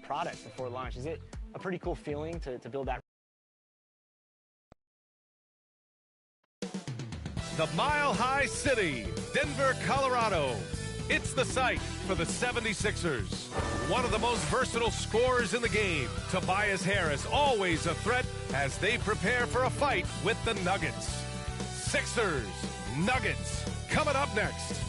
product before launch. Is it a pretty cool feeling to build that? The Mile High City, Denver, Colorado. It's the site for the 76ers. One of the most versatile scorers in the game, Tobias Harris, always a threat as they prepare for a fight with the Nuggets. Sixers, Nuggets, coming up next.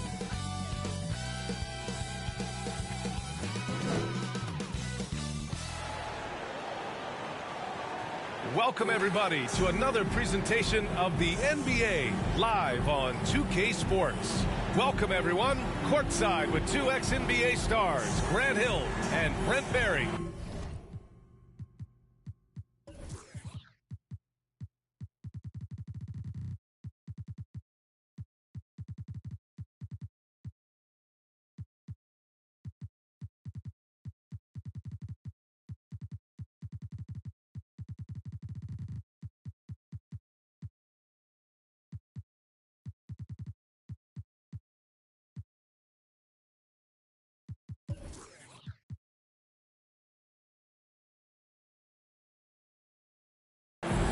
Welcome, everybody, to another presentation of the NBA live on 2K Sports. Welcome, everyone, courtside with two ex-NBA stars, Grant Hill and Brent Barry.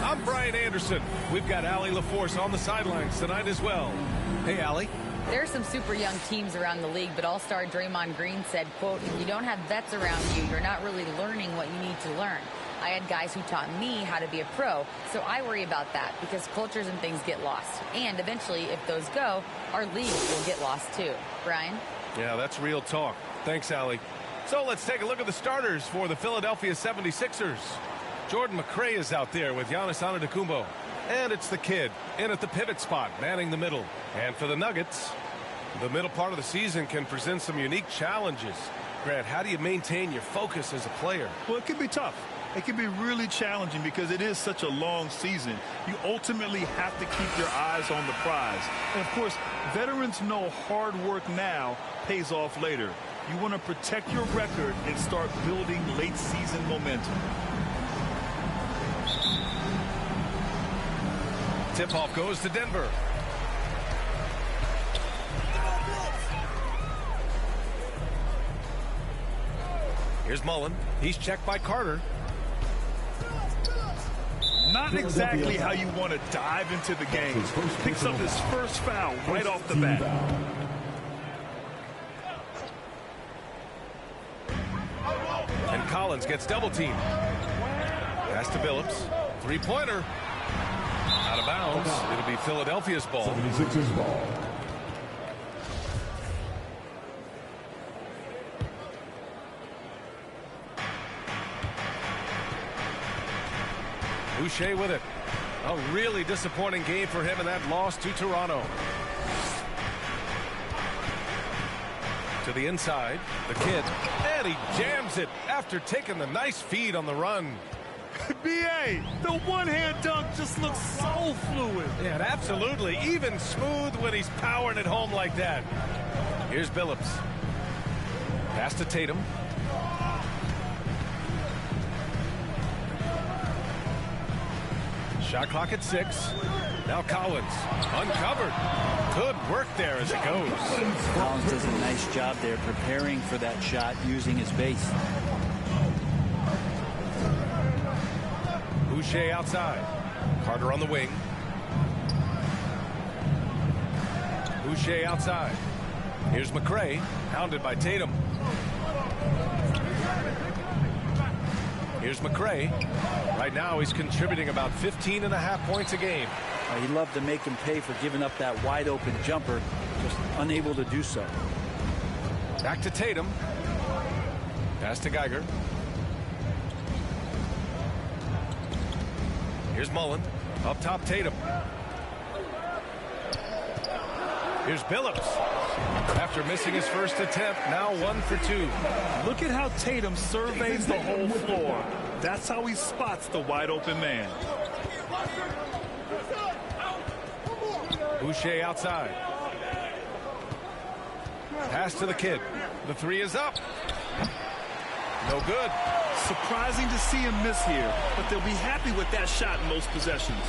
I'm Brian Anderson. We've got Allie LaForce on the sidelines tonight as well. Hey, Allie. There are some super young teams around the league, but All-Star Draymond Green said, quote, if you don't have vets around you, you're not really learning what you need to learn. I had guys who taught me how to be a pro, so I worry about that because cultures and things get lost. And eventually, if those go, our league will get lost too. Brian? Yeah, that's real talk. Thanks, Allie. So let's take a look at the starters for the Philadelphia 76ers. Jordan McRae is out there with Giannis Antetokounmpo. And it's the kid in at the pivot spot, manning the middle. And for the Nuggets, the middle part of the season can present some unique challenges. Grant, how do you maintain your focus as a player? Well, it can be tough. It can be really challenging because it is such a long season. You ultimately have to keep your eyes on the prize. And, of course, veterans know hard work now pays off later. You want to protect your record and start building late-season momentum. Tip-off goes to Denver. Here's Mullen. He's checked by Carter. Not exactly how you want to dive into the game. Picks up his first foul right off the bat. And Collins gets double-teamed. Pass to Billups. Three-pointer. Out of bounds. It'll be Philadelphia's ball. 76ers ball. Boucher with it. A really disappointing game for him in that loss to Toronto. To the inside, the kid, and he jams it after taking the nice feed on the run. B.A., the one-hand dunk just looks so fluid. Yeah, absolutely. Even smooth when he's powering it home like that. Here's Billups. Pass to Tatum. Shot clock at 6. Now Collins. Uncovered. Good work there as it goes. Collins does a nice job there preparing for that shot using his base. Boucher outside. Carter on the wing. Boucher outside. Here's McRae, hounded by Tatum. Here's McRae. Right now he's contributing about 15.5 points a game. He'd love to make him pay for giving up that wide open jumper, just unable to do so. Back to Tatum. Pass to Geiger. Here's Mullen. Up top, Tatum. Here's Billups. After missing his first attempt, now 1 for 2. Look at how Tatum surveys the whole floor. That's how he spots the wide open man. Boucher outside. Pass to the kid. The three is up. No good. Surprising to see him miss here, but they'll be happy with that shot in most possessions.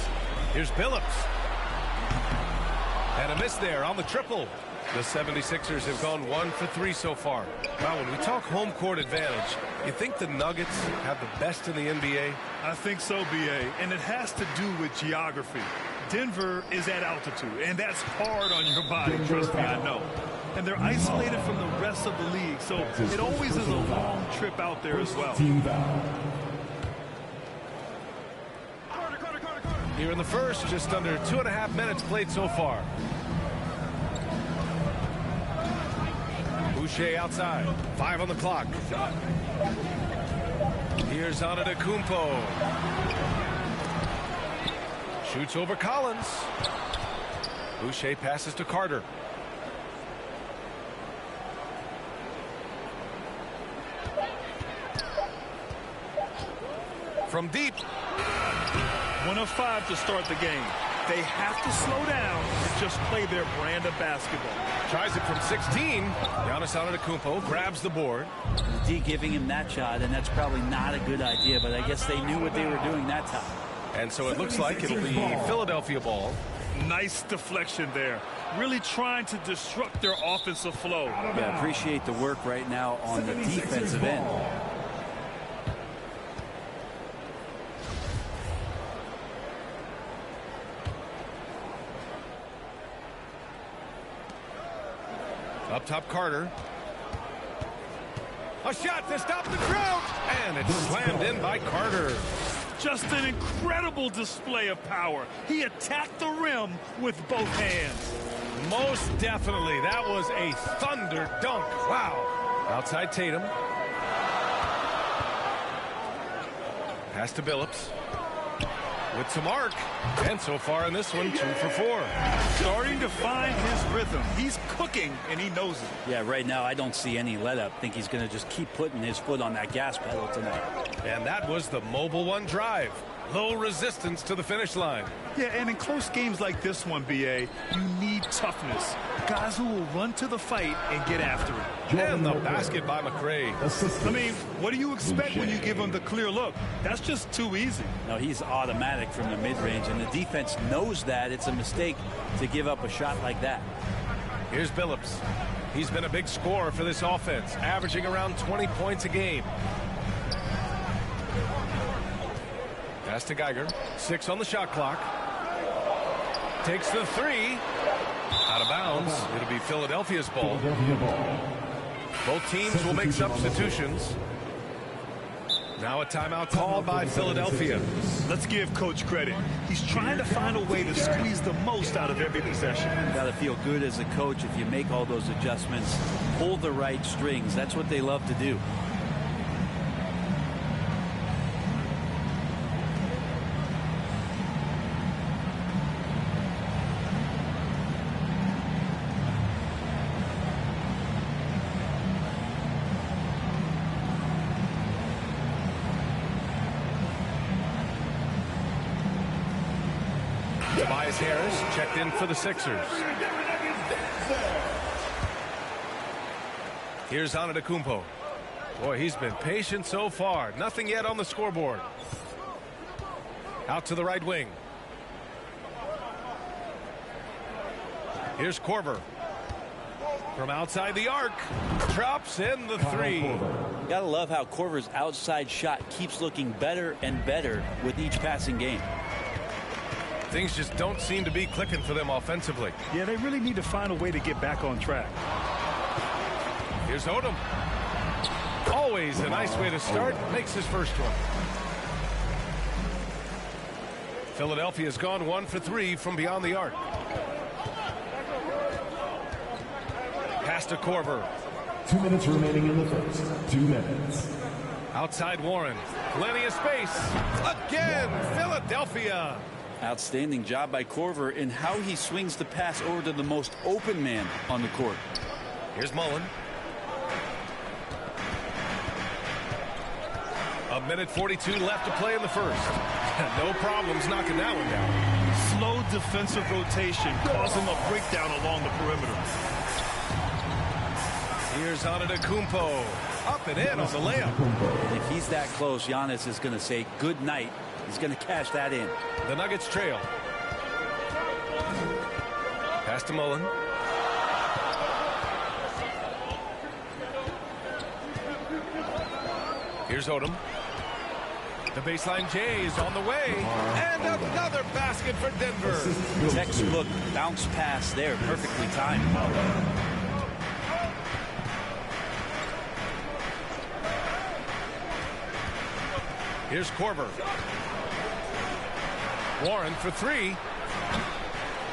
Here's Billups. And a miss there on the triple. The 76ers have gone 1 for 3 so far. Wow, when we talk home court advantage, you think the Nuggets have the best in the NBA? I think so, B.A., and it has to do with geography. Denver is at altitude, and that's hard on your body, trust me, I know. And they're isolated from the rest of the league, so it always is a long trip out there as well. Here in the first, just under 2.5 minutes played so far. Boucher outside. 5 on the clock. Here's Antetokounmpo. Shoots over Collins. Boucher passes to Carter. From deep. 1 of 5 to start the game. They have to slow down and just play their brand of basketball. Tries it from 16. Giannis Antetokounmpo grabs the board. The D giving him that shot, and that's probably not a good idea, but I guess they knew what they were doing that time. And so it looks like it'll be Philadelphia ball. Nice deflection there. Really trying to disrupt their offensive flow. Yeah, appreciate the work right now on the defensive end. Up top, Carter. A shot to stop the drought, and it's slammed in by Carter. Just an incredible display of power. He attacked the rim with both hands. Most definitely. That was a thunder dunk. Wow. Outside Tatum. Pass to Billups. With some arc. And so far in this one, 2 for 4. Starting to find his rhythm. He's cooking, and he knows it. Yeah, right now I don't see any let-up. I think he's going to just keep putting his foot on that gas pedal tonight. And that was the Mobile One drive. Low resistance to the finish line. Yeah, and in close games like this one, B.A., you need toughness. Guys who will run to the fight and get after it. And the basket by McRae. I mean, what do you expect when you give him the clear look? That's just too easy. No, he's automatic from the mid-range, and the defense knows that. It's a mistake to give up a shot like that. Here's Billups. He's been a big scorer for this offense, averaging around 20 points a game. Pass to Geiger. 6 on the shot clock. Takes the 3. Out of bounds. It'll be Philadelphia's ball. Both teams will make substitutions. Now a timeout called by Philadelphia. Let's give Coach credit. He's trying to find a way to squeeze the most out of every possession. You got to feel good as a coach if you make all those adjustments. Pull the right strings. That's what they love to do. Harris checked in for the Sixers. Here's Antetokounmpo. Boy, he's been patient so far. Nothing yet on the scoreboard. Out to the right wing. Here's Korver. From outside the arc. Drops in the 3. You gotta love how Korver's outside shot keeps looking better and better with each passing game. Things just don't seem to be clicking for them offensively. Yeah, they really need to find a way to get back on track. Here's Odom. Always a nice way to start. Makes his first one. Philadelphia's gone 1 for 3 from beyond the arc. Pass to Korver. 2 minutes remaining in the first. 2 minutes. Outside Warren. Plenty of space. Again, Philadelphia. Outstanding job by Korver in how he swings the pass over to the most open man on the court. Here's Mullen. A minute 42 left to play in the first. No problems knocking that one down. Slow defensive rotation causing a breakdown along the perimeter. Here's Antetokounmpo. Up and in on the layup. And if he's that close, Giannis is going to say good night. He's going to cash that in. The Nuggets trail. Pass to Mullen. Here's Odom. The baseline J is on the way. And another basket for Denver. Textbook bounce pass there, perfectly timed. Here's Korver. Warren for three.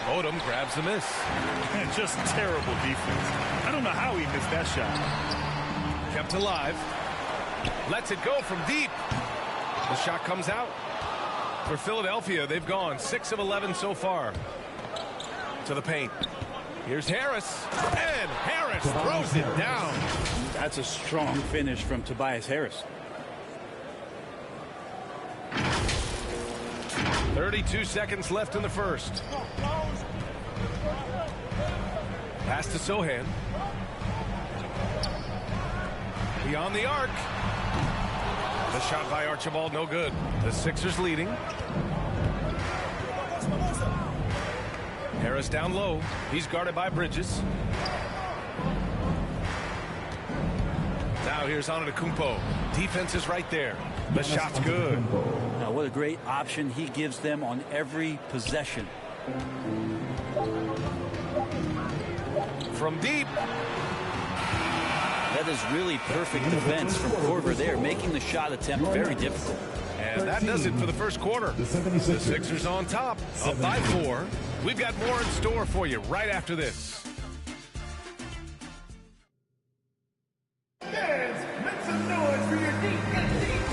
Odom grabs the miss. And just terrible defense. I don't know how he missed that shot. Kept alive. Lets it go from deep. The shot comes out. For Philadelphia, they've gone 6 of 11 so far. To the paint. Here's Harris. And Harris throws it down. That's a strong finish from Tobias Harris. 32 seconds left in the first. Pass to Sohan. Beyond the arc. The shot by Archibald, no good. The Sixers leading. Harris down low. He's guarded by Bridges. Now here's Antetokounmpo. Defense is right there. The shot's good. Now what a great option he gives them on every possession. From deep. That is really perfect defense from Korver there, making the shot attempt very difficult. And that does it for the first quarter. The Sixers on top, up by 4. We've got more in store for you right after this.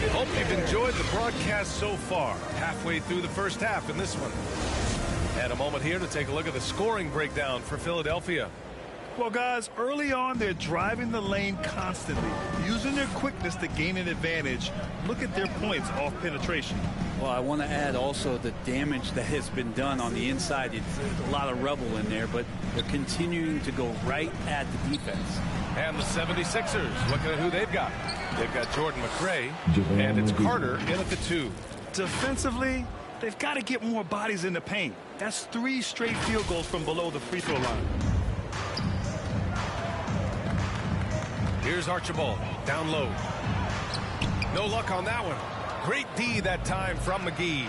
Hope you've enjoyed the broadcast so far. Halfway through the first half in this one. And a moment here to take a look at the scoring breakdown for Philadelphia. Well, guys, early on, they're driving the lane constantly, using their quickness to gain an advantage. Look at their points off penetration. Well, I want to add also the damage that has been done on the inside. It's a lot of rubble in there, but they're continuing to go right at the defense. And the 76ers, looking at who they've got. They've got Jordan McRae, and it's Carter in at the 2. Defensively, they've got to get more bodies in the paint. That's 3 straight field goals from below the free throw line. Here's Archibald, down low. No luck on that one. Great D that time from McGee.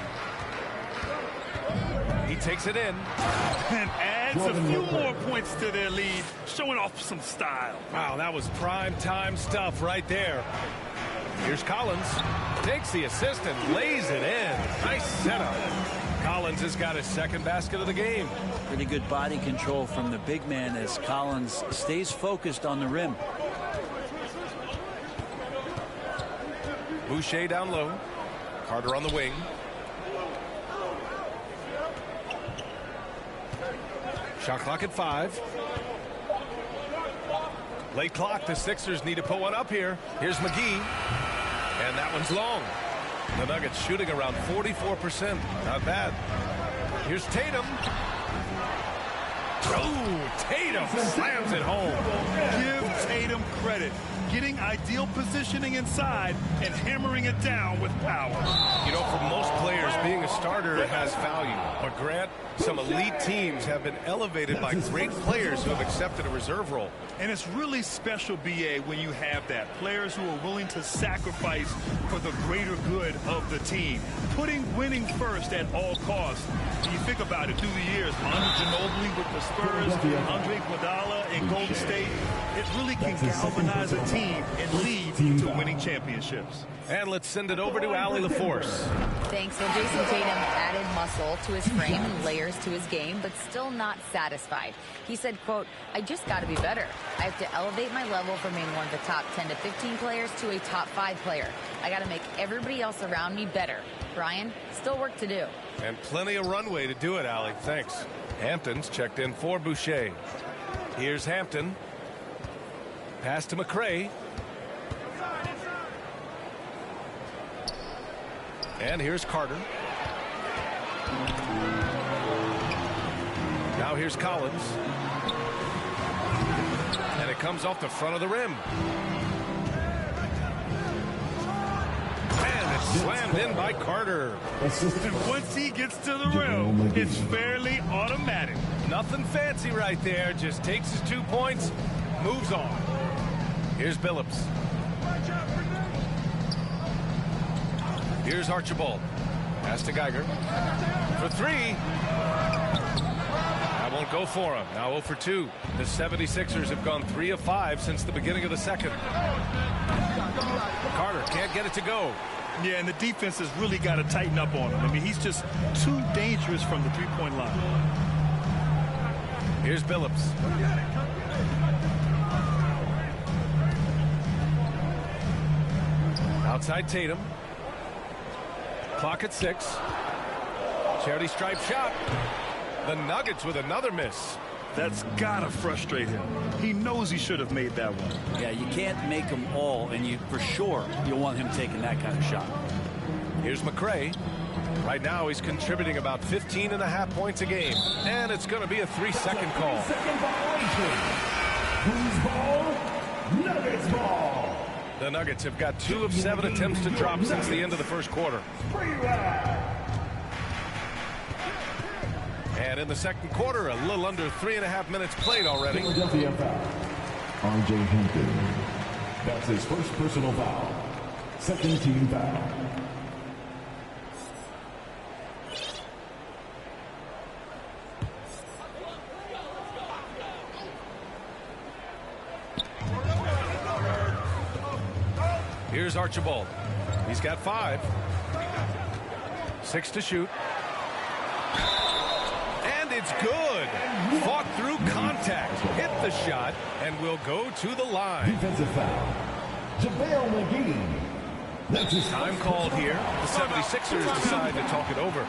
He takes it in. And adds a few more points to their lead, showing off some style. Wow, that was prime time stuff right there. Here's Collins. Takes the assist and lays it in. Nice setup. Collins has got his second basket of the game. Pretty good body control from the big man as Collins stays focused on the rim. Boucher down low. Carter on the wing. Shot clock at 5. Late clock. The Sixers need to put one up here. Here's McGee. And that one's long. The Nuggets shooting around 44%. Not bad. Here's Tatum. Oh, Tatum slams it home. Give Tatum credit. Getting ideal positioning inside and hammering it down with power. You know, for most players, being a starter has value. But Grant, some elite teams have been elevated by great players who have accepted a reserve role. And it's really special, B.A., when you have that. Players who are willing to sacrifice for the greater good of the team. Putting winning first at all costs. When you think about it, through the years, Manu Ginobili with the Spurs, Andre Iguodala in Golden State, it really can galvanize a team and lead to winning championships. And let's send it over to Allie LaForce. Thanks. Well, Jason Tatum added muscle to his frame and layers to his game, but still not satisfied. He said, quote, "I just got to be better. I have to elevate my level from being one of the top 10 to 15 players to a top 5 player. I got to make everybody else around me better." Brian, still work to do. And plenty of runway to do it, Allie. Thanks. Hampton's checked in for Boucher. Here's Hampton. Pass to McRae. And here's Carter. Now here's Collins. And it comes off the front of the rim. And it's slammed in by Carter. And once he gets to the rim, it's fairly automatic. Nothing fancy right there. Just takes his 2 points, moves on. Here's Billups. Here's Archibald. Pass to Geiger. For three. That won't go for him. Now 0 for 2. The 76ers have gone 3 of 5 since the beginning of the second. Carter can't get it to go. Yeah, and the defense has really got to tighten up on him. I mean, he's just too dangerous from the three-point line. Here's Billups. Outside Tatum. Clock at 6. Charity stripe shot. The Nuggets with another miss. That's gotta frustrate him. He knows he should have made that one. Yeah, you can't make them all, and you for sure you want him taking that kind of shot. Here's McRae. Right now he's contributing about 15.5 points a game, and it's going to be a 3-second call. Who's ball? Nuggets ball. The Nuggets have got 2 of 7 attempts to drop since the end of the first quarter. And in the second quarter, a little under 3.5 minutes played already. Philadelphia foul. R.J. Hampton. That's his first personal foul. Second team foul. Here's Archibald. He's got 5. 6 to shoot. And it's good. Fought through contact. Hit the shot and will go to the line. Defensive foul. JaVale McGee. That's his Time called here. The 76ers decide to talk it over.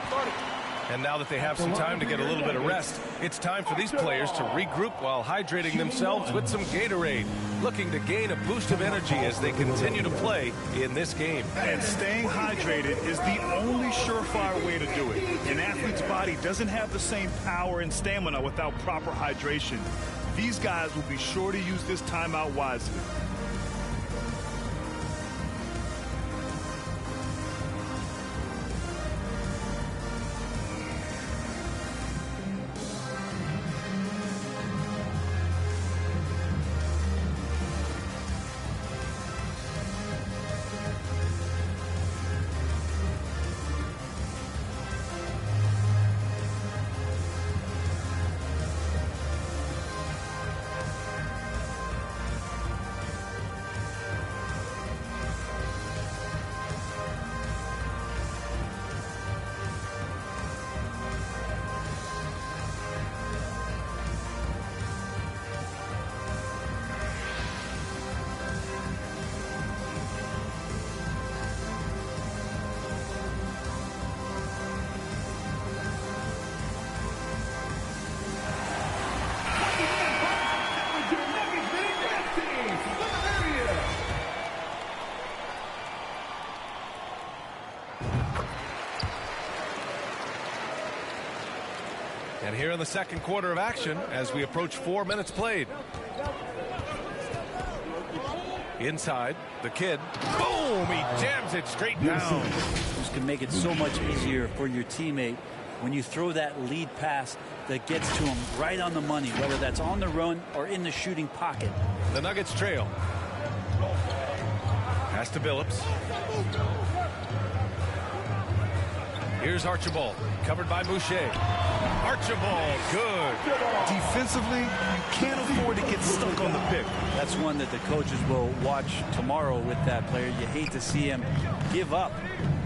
And now that they have some time to get a little bit of rest, it's time for these players to regroup while hydrating themselves with some Gatorade, looking to gain a boost of energy as they continue to play in this game. And staying hydrated is the only surefire way to do it. An athlete's body doesn't have the same power and stamina without proper hydration. These guys will be sure to use this timeout wisely. And here in the second quarter of action as we approach 4 minutes played. Inside, the kid. Boom! He jams it straight down. This can make it so much easier for your teammate when you throw that lead pass that gets to him right on the money, whether that's on the run or in the shooting pocket. The Nuggets trail. Pass to Billups. Here's Archibald, covered by Boucher. Archibald, good. Defensively, you can't afford to get stuck on the pick. That's one that the coaches will watch tomorrow with that player. You hate to see him give up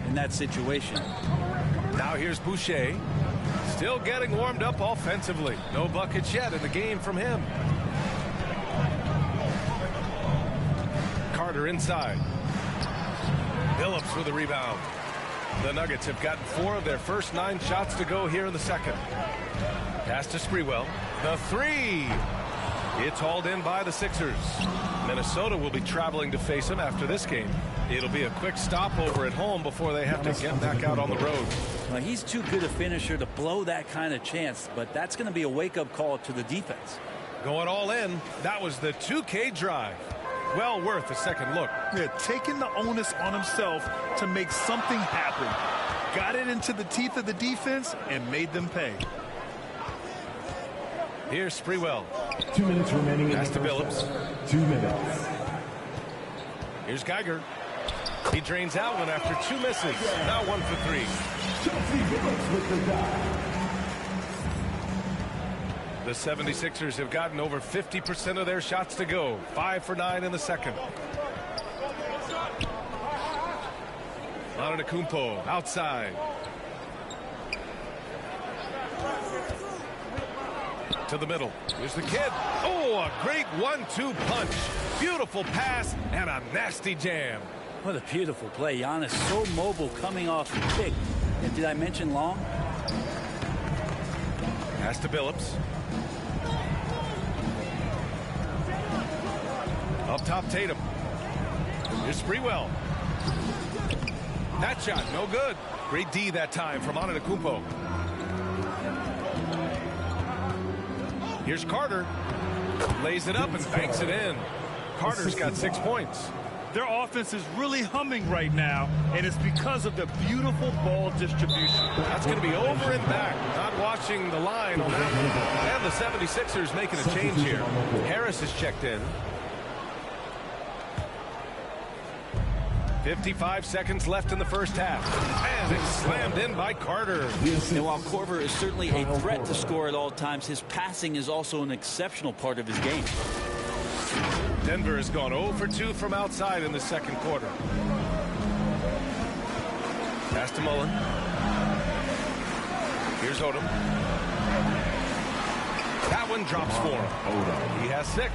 in that situation. Now here's Boucher. Still getting warmed up offensively. No buckets yet in the game from him. Carter inside. Billups with a rebound. The Nuggets have gotten 4 of their first 9 shots to go here in the second. Pass to Sprewell. The 3. It's hauled in by the Sixers. Minnesota will be traveling to face them after this game. It'll be a quick stopover at home before they have to get back out on the road. Well, he's too good a finisher to blow that kind of chance, but that's going to be a wake-up call to the defense. Going all in. That was the 2K drive. Well worth a second look. Yeah, taking the onus on himself to make something happen. Got it into the teeth of the defense and made them pay. Here's Sprewell. 2 minutes remaining. Pass to Billups. 2 minutes. Here's Geiger. He drains out one after 2 misses. Now 1 for 3. Billups with the dive. The 76ers have gotten over 50% of their shots to go. 5 for 9 in the second. Antetokounmpo outside. To the middle. Here's the kid. Oh, a great 1-2 punch. Beautiful pass and a nasty jam. What a beautiful play. Giannis so mobile coming off the pick. And did I mention long? Pass to Billups. Up top, Tatum. Here's Sprewell. That shot, no good. Great D that time from Antetokounmpo. Here's Carter. Lays it up and banks it in. Carter's got 6 points. Their offense is really humming right now, and it's because of the beautiful ball distribution. That's going to be over and back. Not watching the line on that one. And the 76ers making a change here. Harris is checked in. 55 seconds left in the first half. And it's slammed in by Carter. And while Korver is certainly a threat to score at all times, his passing is also an exceptional part of his game. Denver has gone 0 for 2 from outside in the second quarter. Pass to Mullen. Here's Odom. That one drops for him. He has 6.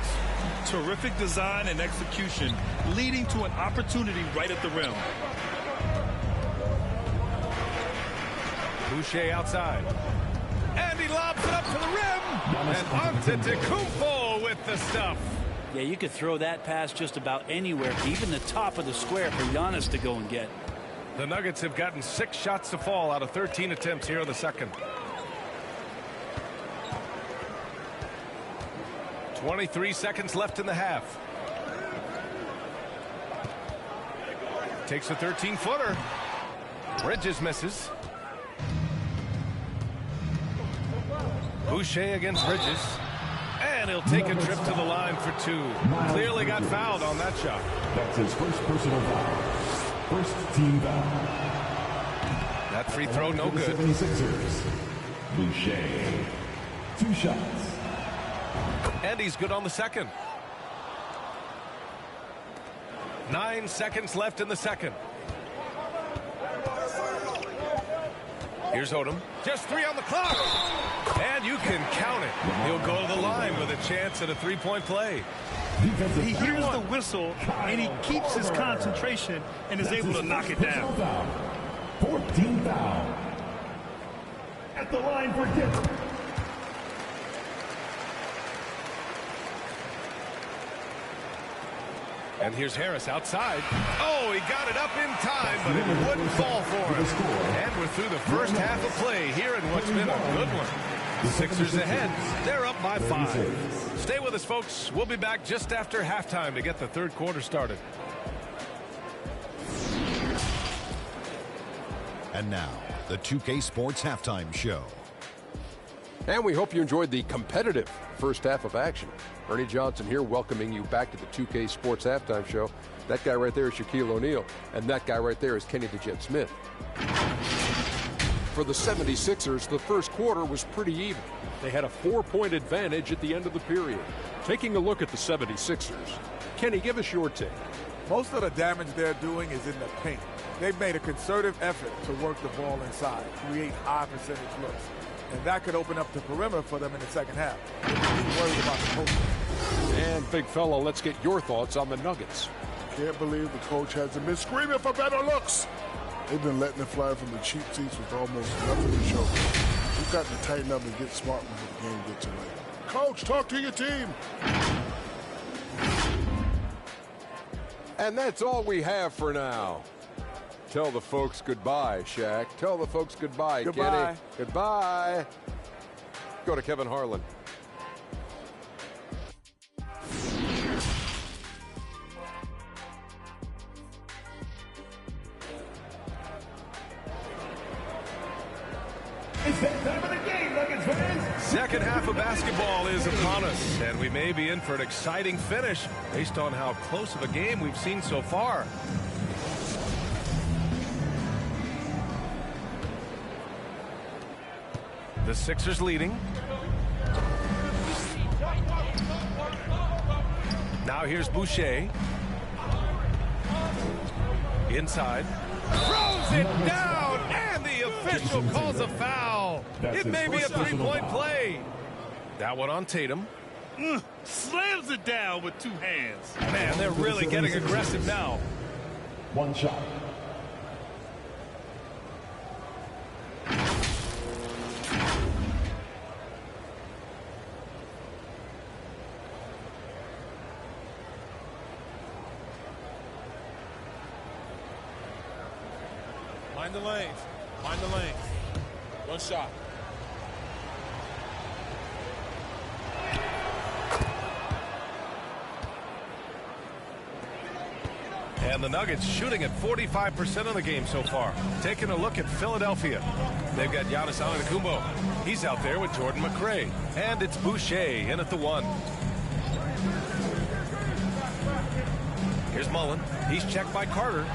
Terrific design and execution, leading to an opportunity right at the rim. Boucher outside. And he lobs it up to the rim. And Antetokounmpo with the stuff. Yeah, you could throw that pass just about anywhere, even the top of the square for Giannis to go and get. The Nuggets have gotten 6 shots to fall out of 13 attempts here in the second. 23 seconds left in the half. Takes a 13-footer. Bridges misses. Boucher against Bridges. And he'll take a trip to the line for 2. Clearly got fouled on that shot. That's his first personal foul. First team foul. That free throw no good. 76ers. Boucher. 2 shots. And he's good on the second. 9 seconds left in the second. Here's Odom. Just 3 on the clock. And you can count it. He'll go to the line with a chance at a 3-point play. He hears the whistle, and he keeps his concentration and is able to knock it down. 14th foul. At the line for Denver. And here's Harris outside. Oh, he got it up in time, but it wouldn't fall for him. And we're through the first half of play here in what's been a good one. The Sixers ahead. They're up by 5. Stay with us, folks. We'll be back just after halftime to get the third quarter started. And now, the 2K Sports Halftime Show. And we hope you enjoyed the competitive first half of action. Ernie Johnson here welcoming you back to the 2K Sports Halftime Show. That guy right there is Shaquille O'Neal, and that guy right there is Kenny DeJet Smith. For the 76ers, the first quarter was pretty even. They had a 4-point advantage at the end of the period. Taking a look at the 76ers, Kenny, give us your take. Most of the damage they're doing is in the paint. They've made a concerted effort to work the ball inside, create high percentage looks. And that could open up the perimeter for them in the second half. They're worried about the post. And big fella, let's get your thoughts on the Nuggets. Can't believe the coach hasn't been screaming for better looks. They've been letting it fly from the cheap seats with almost nothing to show. We've got to tighten up and get smart when the game gets away. Coach, talk to your team. And that's all we have for now. Tell the folks goodbye, Shaq. Tell the folks goodbye, Goodbye. Kenny. Goodbye. Go to Kevin Harlan. It's that time of the game, Nuggets fans. Second half of basketball is upon us, and we may be in for an exciting finish based on how close of a game we've seen so far. The Sixers leading. Now here's Boucher. Inside. Throws it down, and the official calls a foul. It may be a three-point play. That one on Tatum. Slams it down with 2 hands. Man, they're really getting aggressive now. One shot. Mind the lanes. Mind the lanes. One shot. And the Nuggets shooting at 45% of the game so far. Taking a look at Philadelphia. They've got Giannis Antetokounmpo. He's out there with Jordan McRae. And it's Boucher in at the 1. Here's Mullen. He's checked by Carter.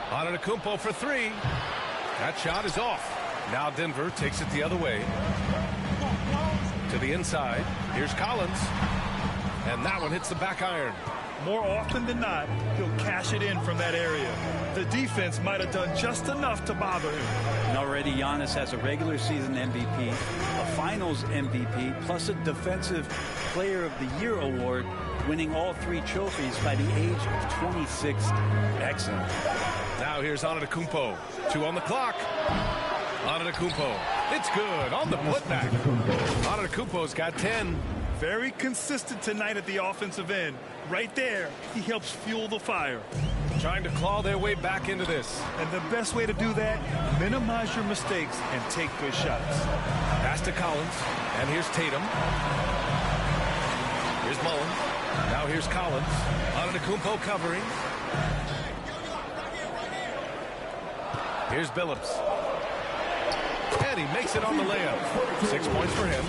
Antetokounmpo for 3. That shot is off. Now Denver takes it the other way. To the inside. Here's Collins. And that one hits the back iron. More often than not, he'll cash it in from that area. The defense might have done just enough to bother him. And already Giannis has a regular season MVP, a finals MVP, plus a Defensive Player of the Year award, winning all 3 trophies by the age of 26. Excellent. Now here's Antetokounmpo. 2 on the clock. Antetokounmpo. It's good on the putback. Antetokounmpo's got 10. Very consistent tonight at the offensive end. Right there, he helps fuel the fire. Trying to claw their way back into this. And the best way to do that, minimize your mistakes and take good shots. Pass to Collins. And here's Tatum. Here's Mullen. Now here's Collins. Antetokounmpo covering. Here's Billups. And he makes it on the layup. 6 points for him.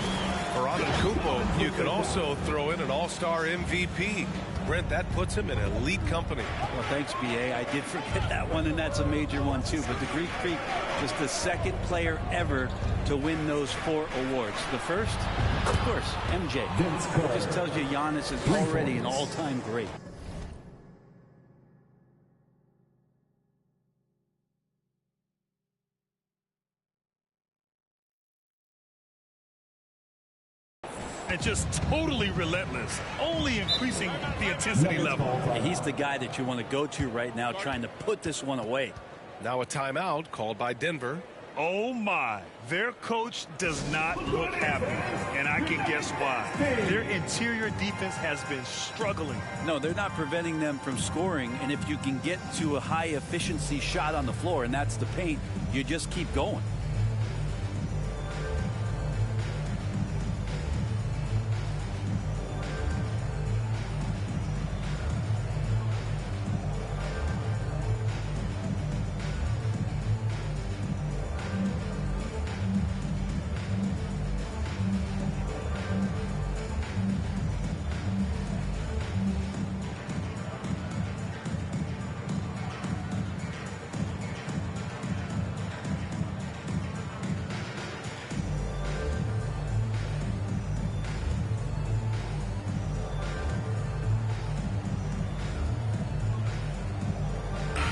For Antetokounmpo, you can also throw in an all-star MVP. Brent, that puts him in elite company. Well, thanks, B.A. I did forget that one, and that's a major one, too. But the Greek Freak, just the second player ever to win those 4 awards. The first, of course, MJ. It just tells you Giannis is already an all-time great. And just totally relentless, only increasing the intensity level. He's the guy that you want to go to right now, trying to put this one away. Now a timeout called by Denver. Oh my, their coach does not look happy, and I can guess why. Their interior defense has been struggling. No, they're not preventing them from scoring, and if you can get to a high efficiency shot on the floor, and that's the paint, you just keep going.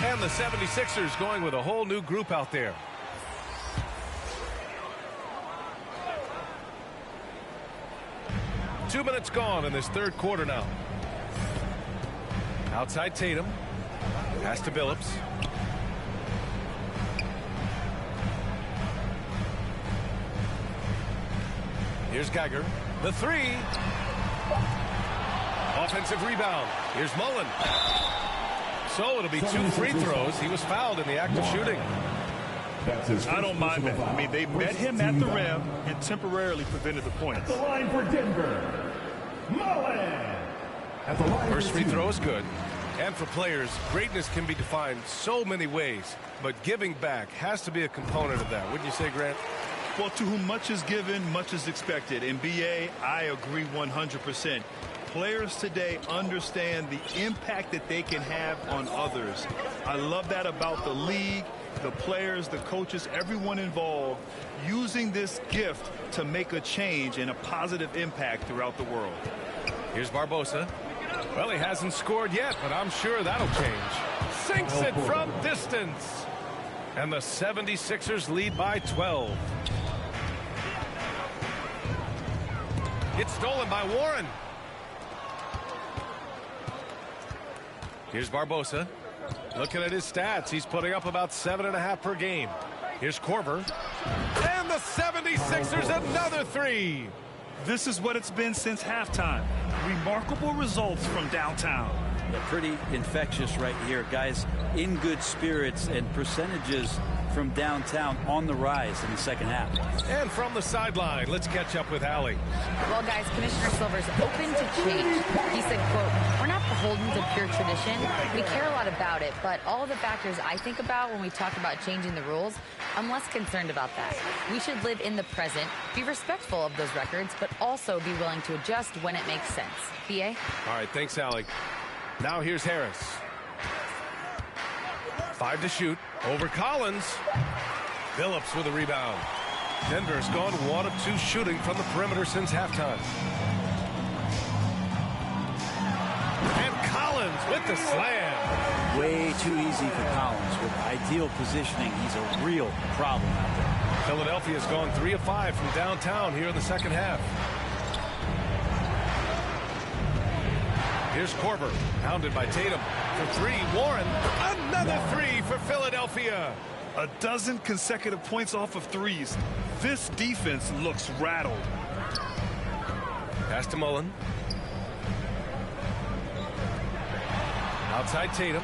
And the 76ers going with a whole new group out there. Two minutes gone in this third quarter now. Outside Tatum. Pass to Billups. Here's Geiger. The 3. Offensive rebound. Here's Mullen. So it'll be 2 free throws. He was fouled in the act of shooting. I don't mind that. I mean, they met him at the rim and temporarily prevented the points. The line for Denver, Mullen. First free throw is good. And for players, greatness can be defined so many ways. But giving back has to be a component of that. Wouldn't you say, Grant? Well, to whom much is given, much is expected. In BA, I agree 100%. Players today understand the impact that they can have on others. I love that about the league. the players, the coaches, everyone involved using this gift to make a change and a positive impact throughout the world. Here's Barbosa. Well, he hasn't scored yet, but I'm sure that'll change. Sinks it from distance. And the 76ers lead by 12. It's stolen by Warren. Here's Barbosa. Looking at his stats, he's putting up about 7.5 per game. Here's Korver. And the 76ers another three. This is what it's been since halftime. Remarkable results from downtown. Yeah, pretty infectious right here. Guys in good spirits, and percentages from downtown on the rise in the second half. And from the sideline, let's catch up with Allie. Well, guys, Commissioner Silver's open to change. He said, quote, "We're not beholden to pure tradition. We care a lot about it, but all the factors I think about when we talk about changing the rules, I'm less concerned about that. We should live in the present, be respectful of those records, but also be willing to adjust when it makes sense." BA? All right, thanks, Allie. Now here's Harris. 5 to shoot. Over Collins. Billups with a rebound. Denver's gone 1 of 2 shooting from the perimeter since halftime. And Collins with the slam. Way too easy for Collins. With ideal positioning, he's a real problem out there. Philadelphia's gone 3 of 5 from downtown here in the second half. Here's Korver, hounded by Tatum. For 3, Warren. Another 3 for Philadelphia. A dozen consecutive points off of threes. This defense looks rattled. Pass to Mullen. Outside Tatum.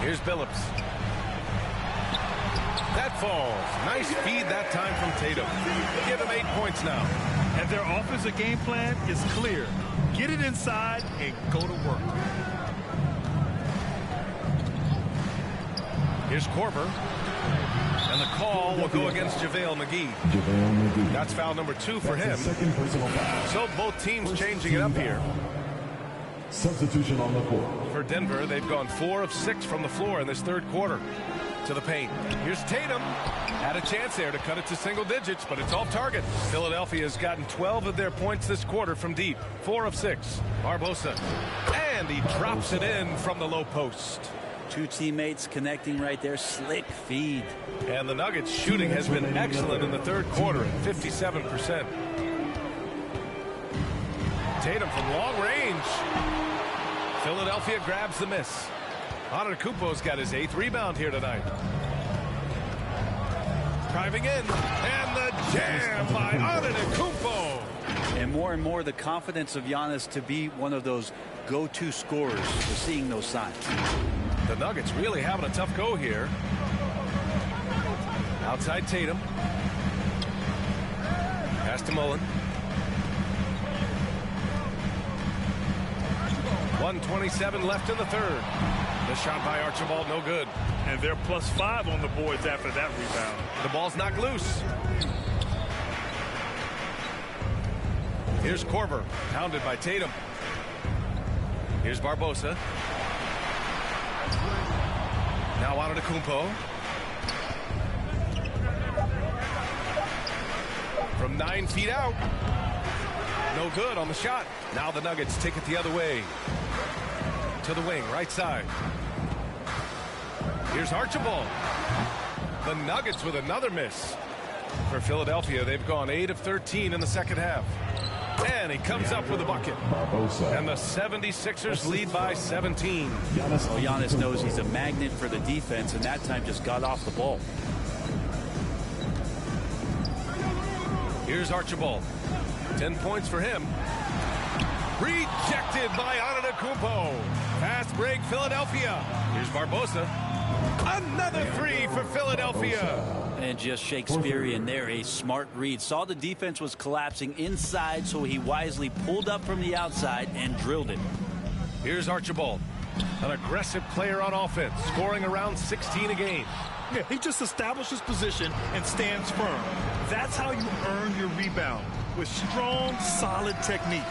Here's Billups. That falls. Nice feed that time from Tatum. Give him 8 points now. And their offensive game plan is clear. Get it inside and go to work. Here's Korver. And the call will go against JaVale McGee. That's foul number 2 for him. Second personal foul. So both teams changing it up here. Substitution on the court. For Denver, they've gone 4 of 6 from the floor in this third quarter. To the paint. Here's Tatum. Had a chance there to cut it to single digits, but it's off target. Philadelphia has gotten 12 of their points this quarter from deep. 4 of 6. Barbosa. And he drops it in from the low post. 2 teammates connecting right there. Slick feed. And the Nuggets shooting has been excellent in the third quarter at 57%. Tatum from long range. Philadelphia grabs the miss. Antetokounmpo's got his 8th rebound here tonight. Driving in, and the jam by Antetokounmpo. And more the confidence of Giannis to be one of those go-to scorers. We're seeing those signs. The Nuggets really having a tough go here. Outside Tatum. Pass to Mullen. 1:27 left in the third. The shot by Archibald, no good. And they're +5 on the boards after that rebound. The ball's knocked loose. Here's Korver, hounded by Tatum. Here's Barbosa. Now Antetokounmpo. From 9 feet out. No good on the shot. Now the Nuggets take it the other way. To the wing, right side. Here's Archibald. The Nuggets with another miss. For Philadelphia, they've gone 8 of 13 in the second half. And he comes up with a bucket. And the 76ers lead by 17. Well, Giannis knows he's a magnet for the defense, and that time just got off the ball. Here's Archibald. 10 points for him. Rejected by Antetokounmpo. Fast break, Philadelphia. Here's Barbosa. Another 3 for Philadelphia. And just Shakespearean there, a smart read. Saw the defense was collapsing inside, so he wisely pulled up from the outside and drilled it. Here's Archibald. An aggressive player on offense, scoring around 16 a game. Yeah, he just establishes position and stands firm. That's how you earn your rebound, with strong, solid technique.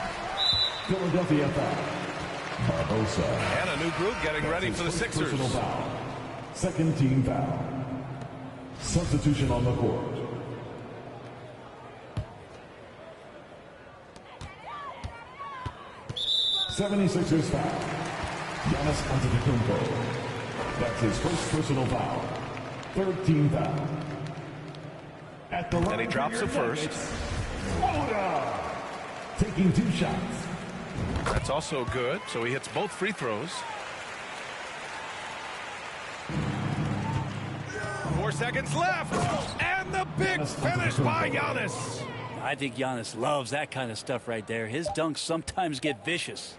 Philadelphia foul. Barbosa. And a new group getting ready for the Sixers. Second team foul. Substitution on the court. '76ers foul. Giannis Antetokounmpo. That's his first personal foul. Third team foul. At the and he drops the first. Taking 2 shots. That's also good, so he hits both free throws. 4 seconds left, and the big finish by Giannis. I think Giannis loves that kind of stuff right there. His dunks sometimes get vicious.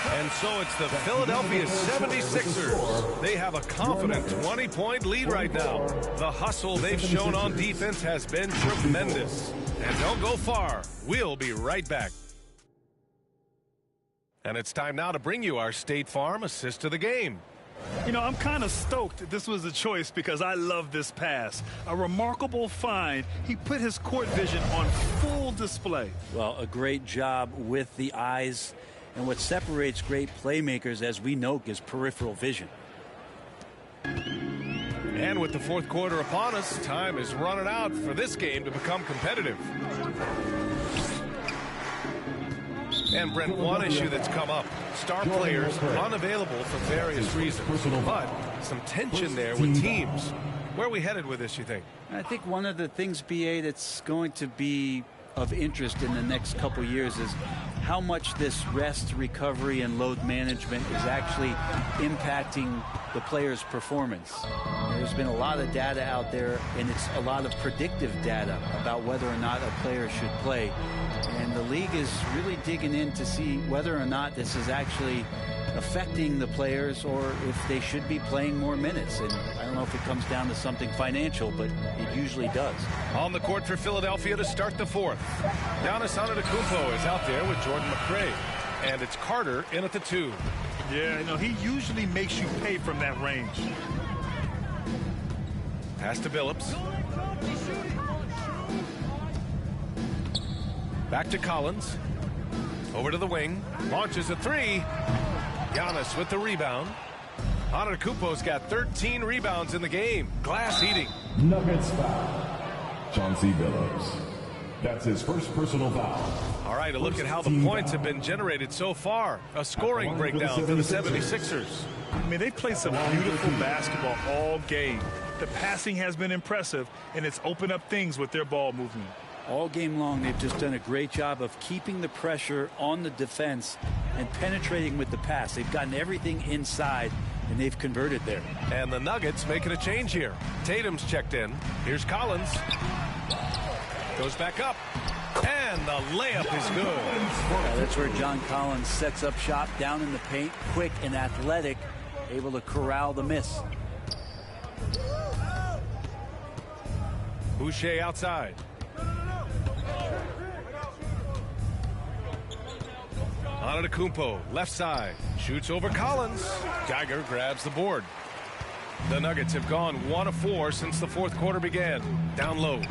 And so it's the Philadelphia 76ers. They have a confident 20-point lead right now. The hustle they've shown on defense has been tremendous. And don't go far. We'll be right back. And it's time now to bring you our State Farm assist of the game. You know, I'm kind of stoked this was a choice because I love this pass. A remarkable find. He put his court vision on full display. Well, a great job with the eyes. And what separates great playmakers, as we know, is peripheral vision. And with the fourth quarter upon us, time is running out for this game to become competitive. And Brent, one issue that's come up, star players unavailable for various reasons, but some tension there with teams. Where are we headed with this, you think? I think one of the things, BA, that's going to be of interest in the next couple years is how much this rest, recovery, and load management is actually impacting the player's performance. There's been a lot of data out there, and it's a lot of predictive data about whether or not a player should play. And the league is really digging in to see whether or not this is actually affecting the players or if they should be playing more minutes. And I don't know if it comes down to something financial, but it usually does. On the court for Philadelphia to start the fourth. Giannis Antetokounmpo is out there with Jordan McRae. And it's Carter in at the 2. Yeah, you know, he usually makes you pay from that range. Pass to Billups. Back to Collins. Over to the wing. Launches a 3. Giannis with the rebound. Antetokounmpo's got 13 rebounds in the game. Glass eating. Nuggets foul. Chauncey Billups. That's his first personal foul. All right, a look at how the points have been generated so far. A scoring breakdown for the 76ers. I mean, they played some beautiful basketball all game. The passing has been impressive, and it's opened up things with their ball movement. All game long, they've just done a great job of keeping the pressure on the defense and penetrating with the pass. They've gotten everything inside, and they've converted there. And the Nuggets making a change here. Tatum's checked in. Here's Collins. Goes back up. And the layup is good. Yeah, that's where John Collins sets up shop down in the paint. Quick and athletic. Able to corral the miss. Boucher outside. Antetokounmpo, left side, shoots over Collins. Geiger grabs the board. The Nuggets have gone 1 of 4 since the fourth quarter began. Down low.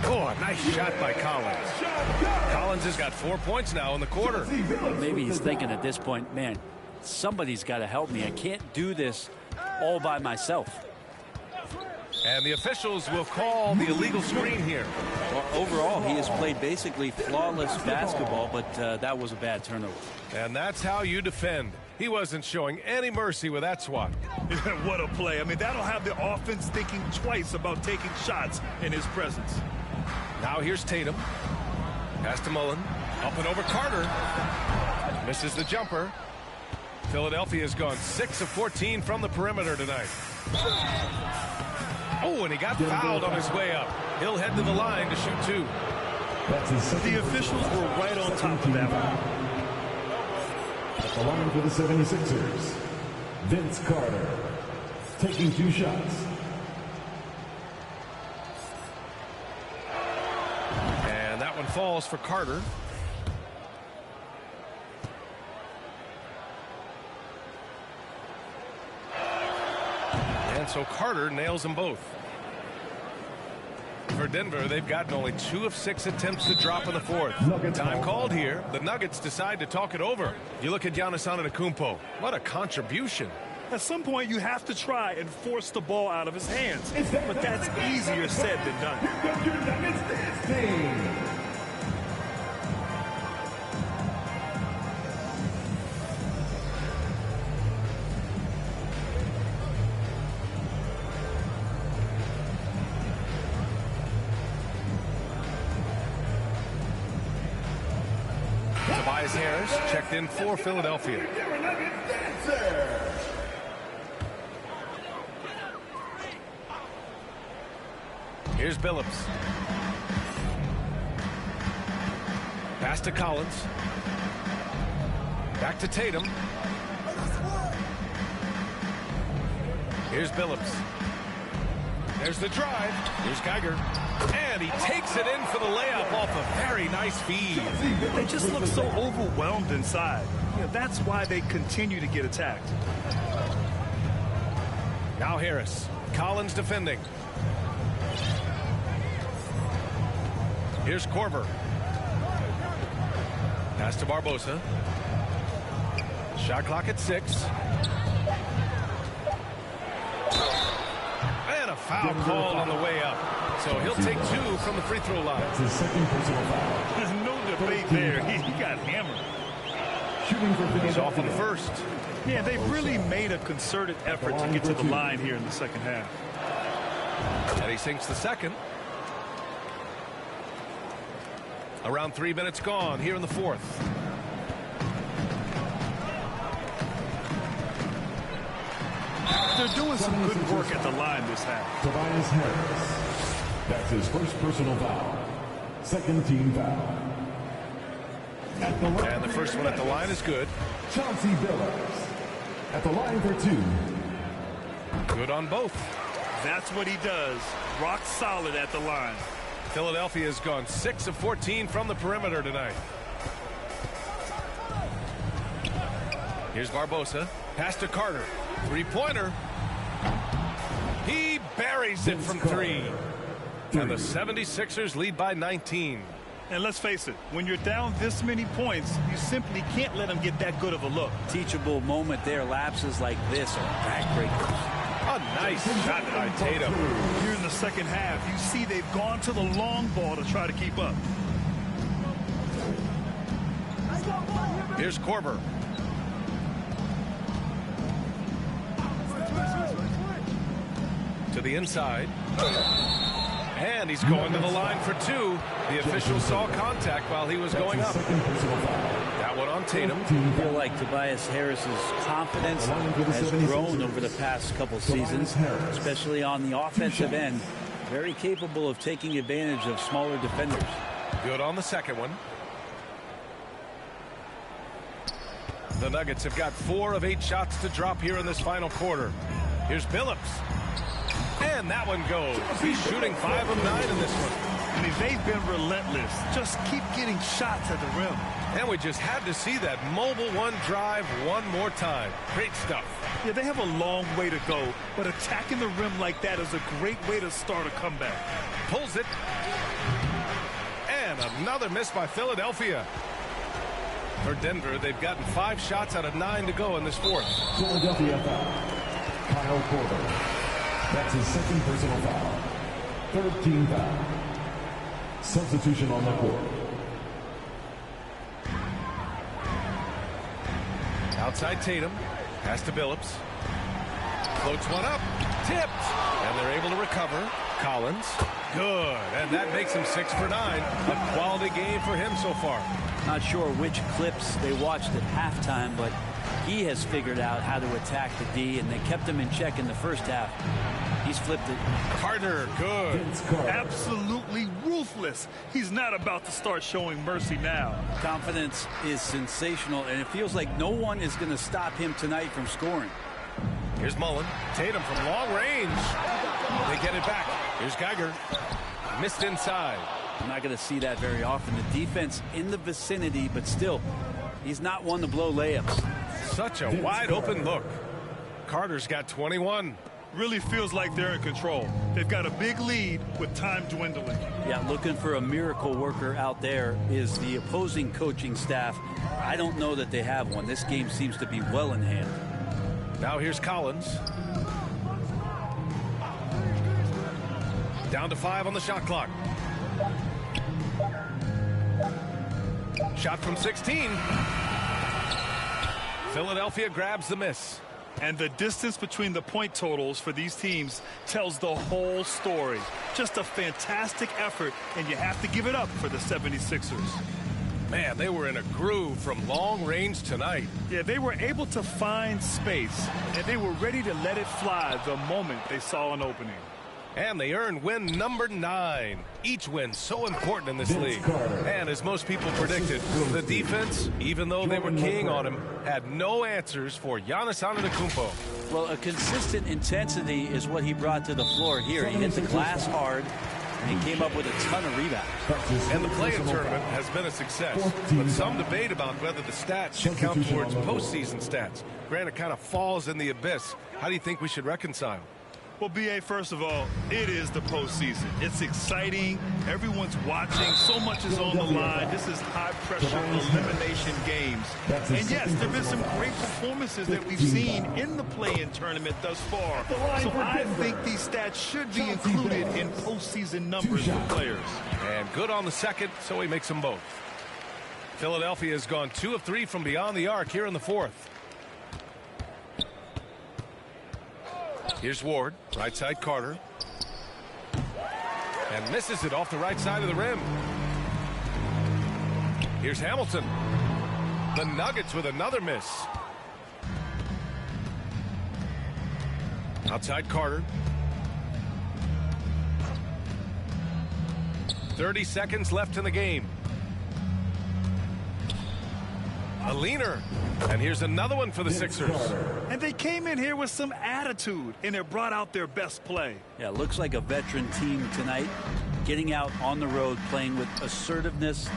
Oh, a nice shot by Collins. Collins has got 4 points now in the quarter. Maybe he's thinking at this point, man, somebody's got to help me. I can't do this all by myself. And the officials will call the illegal screen here. Well, overall, he has played basically flawless basketball, but that was a bad turnover. And that's how you defend. He wasn't showing any mercy with that swat. What a play. I mean, that'll have the offense thinking twice about taking shots in his presence. Now here's Tatum. Pass to Mullen. Up and over Carter. Misses the jumper. Philadelphia has gone 6 of 14 from the perimeter tonight. Oh, and he got fouled on his way up. He'll head to the line to shoot 2. The officials were right on top of that one. At the line for the 76ers, Vince Carter, taking 2 shots. And that one falls for Carter. And so Carter nails them both. For Denver, they've gotten only 2 of 6 attempts to drop in the fourth. Time called here. The Nuggets decide to talk it over. You look at Giannis Antetokounmpo. What a contribution. At some point, you have to try and force the ball out of his hands. But that's easier said than done. Harris checked in for Philadelphia. Here's Billups. Pass to Collins. Back to Tatum. Here's Billups. There's the drive. Here's Geiger. And he takes it in for the layup off a very nice feed. They just look so overwhelmed inside. That's why they continue to get attacked. Now Harris. Collins defending. Here's Korver. Pass to Barbosa. Shot clock at 6. And a foul call on the way up. So he'll take 2 from the free throw line. That's his second personal foul. There's no debate there. He got hammered. Shooting for He's off on the first. Yeah, they've really made a concerted effort to get to the line here in the second half. And he sinks the second. Around 3 minutes gone here in the fourth. They're doing some good work at the line this half. Tobias Harris. That's his first personal foul. Second team foul. And the first one at the line is good. Chauncey Billups at the line for 2. Good on both. That's what he does. Rock solid at the line. Philadelphia has gone 6 of 14 from the perimeter tonight. Here's Barbosa. Pass to Carter. Three-pointer. He buries it from 3. And the 76ers lead by 19. And let's face it, when you're down this many points, you simply can't let them get that good of a look. Teachable moment there. Lapses like this are backbreakers. A nice shot by Tatum. Here in the second half, you see they've gone to the long ball to try to keep up. Here's Korver. To the inside. And he's going to the line for 2. The official saw contact while he was going up. That one on Tatum. I feel like Tobias Harris's confidence has grown over the past couple seasons, especially on the offensive end. Very capable of taking advantage of smaller defenders. Good on the second one. The Nuggets have got 4 of 8 shots to drop here in this final quarter. Here's Billups. And that one goes. He's shooting 5 of 9 in this one. I mean, they've been relentless. Just keep getting shots at the rim. And we just had to see that mobile one drive one more time. Great stuff. Yeah, they have a long way to go, but attacking the rim like that is a great way to start a comeback. Pulls it. And another miss by Philadelphia. For Denver, they've gotten 5 shots out of 9 to go in this fourth. Philadelphia foul. Kyle Korver. That's his second personal foul. Third team foul. Substitution on the court. Outside Tatum. Pass to Billups. Floats one up. Tipped. And they're able to recover. Collins. Good. And that makes him 6 for 9. A quality game for him so far. Not sure which clips they watched at halftime, but he has figured out how to attack the D, and they kept him in check in the first half. He's flipped it. Carter, good. Absolutely ruthless. He's not about to start showing mercy now. Confidence is sensational, and it feels like no one is going to stop him tonight from scoring. Here's Mullen. Tatum from long range. They get it back. Here's Geiger. Missed inside. I'm not going to see that very often. The defense in the vicinity, but still, he's not one to blow layups. Such a wide open look. Carter's got 21. Really feels like they're in control. They've got a big lead with time dwindling. Yeah, looking for a miracle worker out there is the opposing coaching staff. I don't know that they have one. This game seems to be well in hand. Now here's Collins. Down to 5 on the shot clock. Shot from 16. Philadelphia grabs the miss. And the distance between the point totals for these teams tells the whole story. Just a fantastic effort, and you have to give it up for the 76ers. Man, they were in a groove from long range tonight. Yeah, they were able to find space, and they were ready to let it fly the moment they saw an opening. And they earned win number 9. Each win so important in this league. And as most people predicted, the defense, even though they were keying on him, had no answers for Giannis Antetokounmpo. Well, a consistent intensity is what he brought to the floor here. He hit the glass hard, and he came up with a ton of rebounds. And the play-in tournament has been a success, but some debate about whether the stats should count towards postseason stats. Granted, kind of falls in the abyss. How do you think we should reconcile? Well, B.A., first of all, it is the postseason. It's exciting. Everyone's watching. So much is on the line. This is high-pressure elimination games. And, yes, there have been some great performances that we've seen in the play-in tournament thus far. So I think these stats should be included in postseason numbers for players. And good on the second, so he makes them both. Philadelphia has gone 2 of 3 from beyond the arc here in the fourth. Here's Ward, right side Carter. And misses it off the right side of the rim. Here's Hamilton. The Nuggets with another miss. Outside Carter. 30 seconds left in the game. A leaner. And here's another one for the Sixers. And they came in here with some attitude, and it brought out their best play. Yeah, looks like a veteran team tonight, getting out on the road, playing with assertiveness,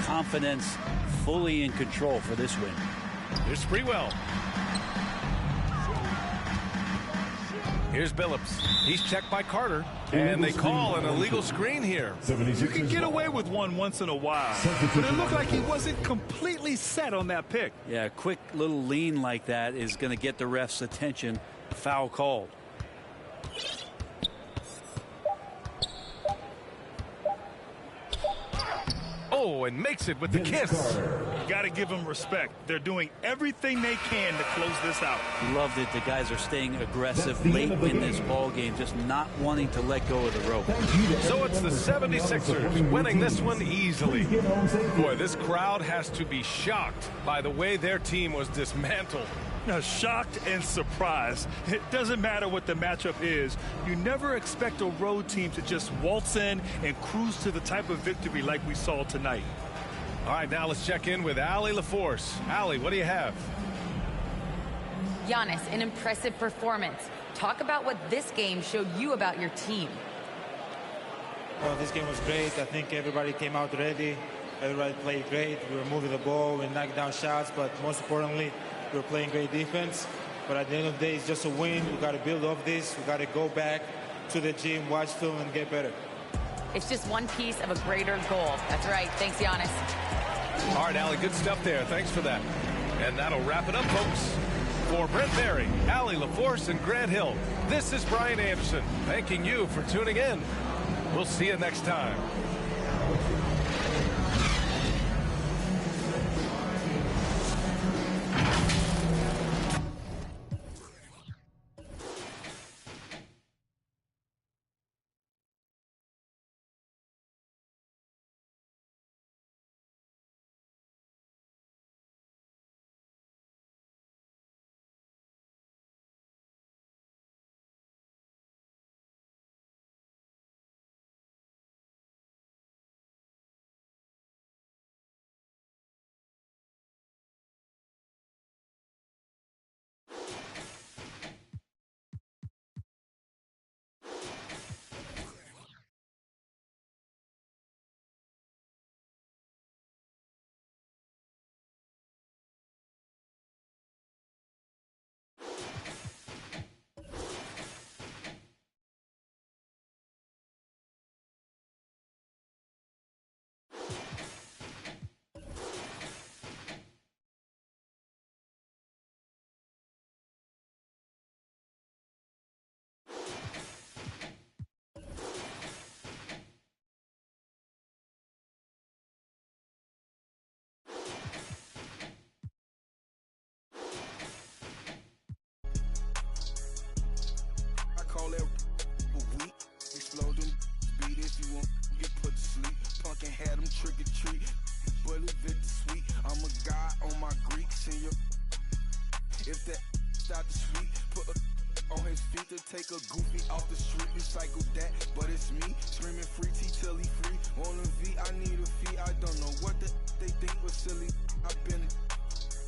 confidence, fully in control for this win. Here's Sprewell. Here's Billups. He's checked by Carter. And they call an illegal screen here. You can get away with one once in a while, but it looked like he wasn't completely set on that pick. Yeah, a quick little lean like that is going to get the ref's attention. Foul called. Oh, and makes it with the kiss. Got to give them respect. They're doing everything they can to close this out. Loved it. The guys are staying aggressive late in this ball game, just not wanting to let go of the rope. So it's the 76ers winning this one easily. Boy, this crowd has to be shocked by the way their team was dismantled. Now, shocked and surprised. It doesn't matter what the matchup is. You never expect a road team to just waltz in and cruise to the type of victory like we saw tonight. All right, now let's check in with Allie LaForce. Allie, what do you have? Giannis, an impressive performance. Talk about what this game showed you about your team. Well, this game was great. I think everybody came out ready. Everybody played great. We were moving the ball. We knocked down shots, but most importantly, we were playing great defense. But at the end of the day, it's just a win. We got to build off this. We got to go back to the gym, watch film, and get better. It's just one piece of a greater goal. That's right. Thanks, Giannis. All right, Allie, good stuff there. Thanks for that. And that'll wrap it up, folks. For Brent Barry, Allie LaForce, and Grant Hill, this is Brian Anderson, thanking you for tuning in. We'll see you next time. If that start to sweet, put a on his feet to take a goofy off the street, recycle that, but it's me, screaming free T till he free, on the V, I need a fee, I don't know what they think was silly, I've been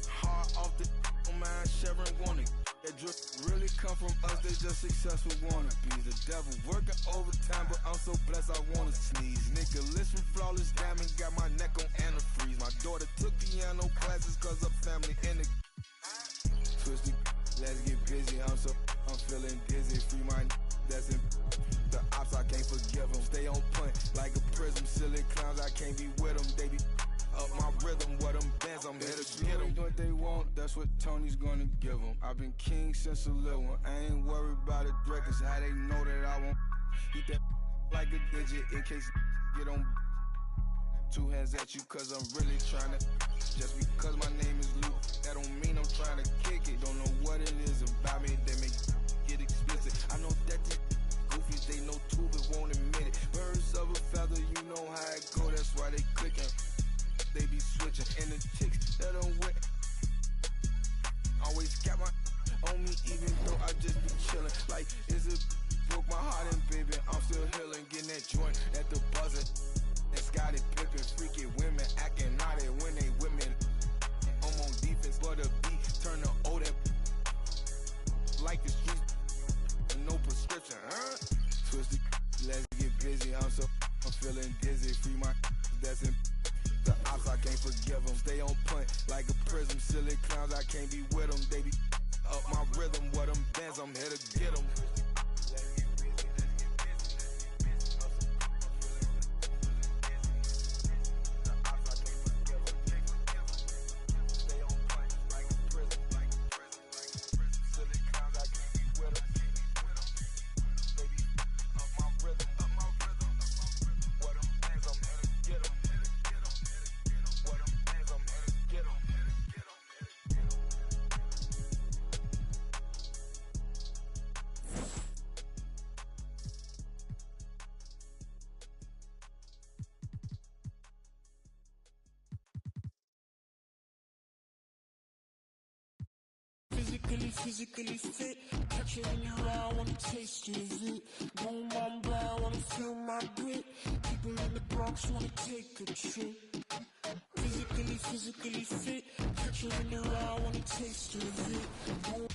hard off the mind, Sharon wanna, that drip really come from us, they just successful wannabes, the devil working overtime, but I'm so blessed I wanna sneeze, Nicholas from Flawless Diamond, got my neck on antifreeze, my daughter took piano classes cause her family in the twisted. Let's get busy, I'm feeling dizzy. Free my that's in the ops, I can't forgive them. Stay on point like a prism. Silly clowns, I can't be with them. They be up my rhythm, what them bands, I'm here to get them. What they want, that's what Tony's gonna give them. I've been king since a little one. I ain't worried about the threat, cause how they know that I won't eat that like a digit in case get on. Two hands at you cause I'm really trying to. Just because my name is Luke, that don't mean I'm trying to kick it. Don't know what it is about me that make get explicit. I know that these goofies, they know too but won't admit it. Birds of a feather, you know how it go, that's why they clicking. They be switching, and the chicks that I'm with always got my on me, even though I just be chilling. Like, is it broke my heart and baby, I'm still healing. Getting that joint at the buzzer. And Scotty Pippen, freaky women acting naughty when they with me. I'm on defense, but a beat turn the O that like the streets, no prescription, huh? Twisted, let's get busy. I'm feeling dizzy. Free my that's in the ops, I can't forgive them. Stay on point like a prism. Silly clowns, I can't be with them. They be up my rhythm. What them bands, I'm here to get them. Physically fit, catch it in your eye, wanna taste it. Boom, I'm blind, wanna feel my grit. People in the Bronx wanna take a trip. Physically fit, catch it in your eye, wanna taste it.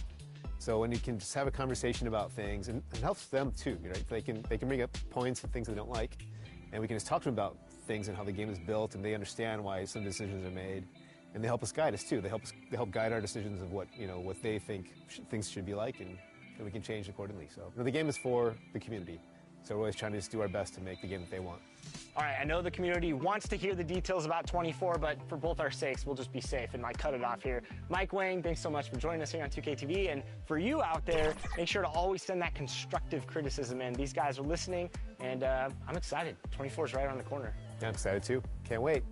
So when you can just have a conversation about things, and it helps them too, right? They can bring up points and things they don't like, and we can just talk to them about things and how the game is built, and they understand why some decisions are made. And they help us guide us too. They help guide our decisions of what they think things should be like, and we can change accordingly. So the game is for the community. So we're always trying to just do our best to make the game that they want. All right, I know the community wants to hear the details about 24, but for both our sakes, we'll just be safe and cut it off here. Mike Wang, thanks so much for joining us here on 2K TV. And for you out there, make sure to always send that constructive criticism in. These guys are listening, and I'm excited. 24 is right around the corner. Yeah, I'm excited too. Can't wait.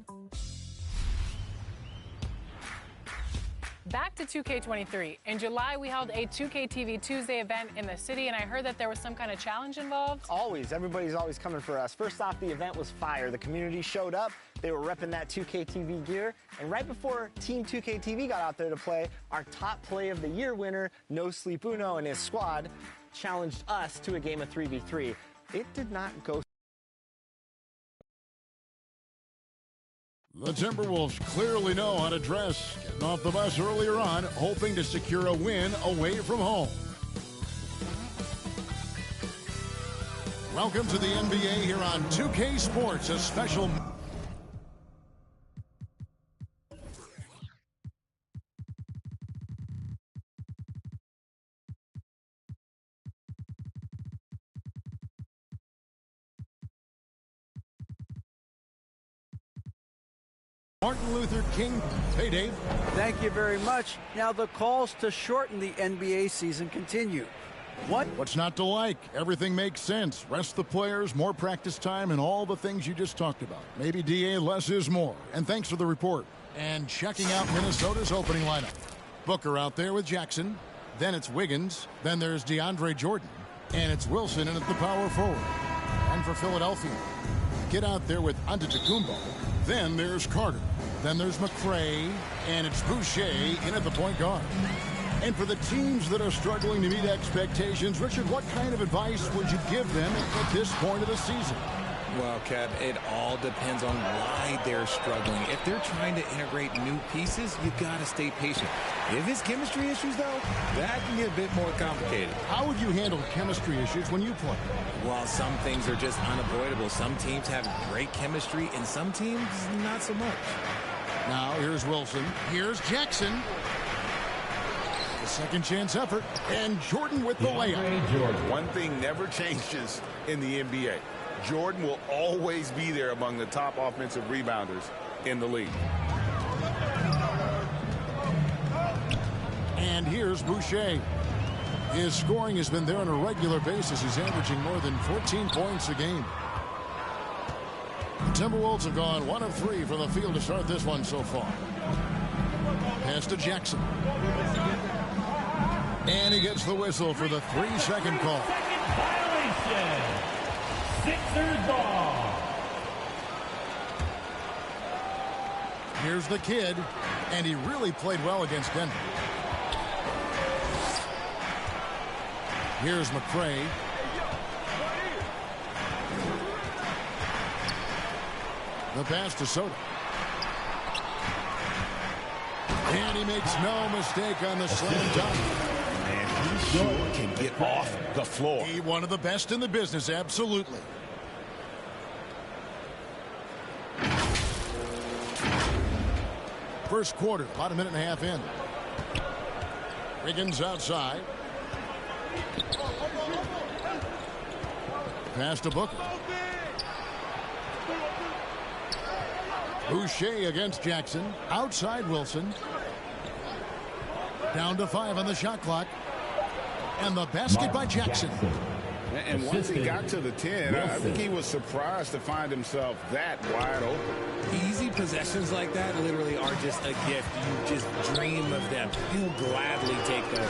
Back to 2K23. In July, we held a 2K TV Tuesday event in the city, and I heard that there was some kind of challenge involved. Always. Everybody's always coming for us. First off, the event was fire. The community showed up. They were repping that 2K TV gear. And right before Team 2K TV got out there to play, our top play of the year winner, No Sleep Uno and his squad, challenged us to a game of 3v3. It did not go. The Timberwolves clearly know how to dress. Getting off the bus earlier on, hoping to secure a win away from home. Welcome to the NBA here on 2K Sports, a special... Martin Luther King. Hey, Dave. Thank you very much. Now the calls to shorten the NBA season continue. What's not to like? Everything makes sense. Rest the players, more practice time, and all the things you just talked about. Maybe, DA, less is more. And thanks for the report. And checking out Minnesota's opening lineup. Booker out there with Jackson. Then it's Wiggins. Then there's DeAndre Jordan. And it's Wilson in at the power forward. And for Philadelphia, get out there with Antetokounmpo. Then there's Carter. Then there's McRae. And it's Boucher in at the point guard. And for the teams that are struggling to meet expectations, Richard, what kind of advice would you give them at this point of the season? Well, Kev, it all depends on why they're struggling. If they're trying to integrate new pieces, you got to stay patient. If it's chemistry issues, though, that can get a bit more complicated. How would you handle chemistry issues when you play? Well, some things are just unavoidable. Some teams have great chemistry, and some teams not so much. Now, here's Wilson. Here's Jackson. The second chance effort. And Jordan with the layup. One thing never changes in the NBA. Jordan will always be there among the top offensive rebounders in the league. And here's Boucher. His scoring has been there on a regular basis. He's averaging more than 14 points a game. The Timberwolves have gone 1 of 3 from the field to start this one so far. Pass to Jackson. And he gets the whistle for the 3-second call. Violation. Sixers ball. Here's the kid, and he really played well against Denver. Here's McCray. The pass to Soto. And he makes no mistake on the slam dunk. Man, he sure can get off the floor. He one of the best in the business, absolutely. First quarter, about a minute and a half in. Wiggins outside. Pass to Booker. Boucher against Jackson. Outside Wilson. Down to 5 on the shot clock. And the basket by Jackson. And once he got to the 10, I think he was surprised to find himself that wide open. Easy possessions like that literally are just a gift. You just dream of them. He'll gladly take those.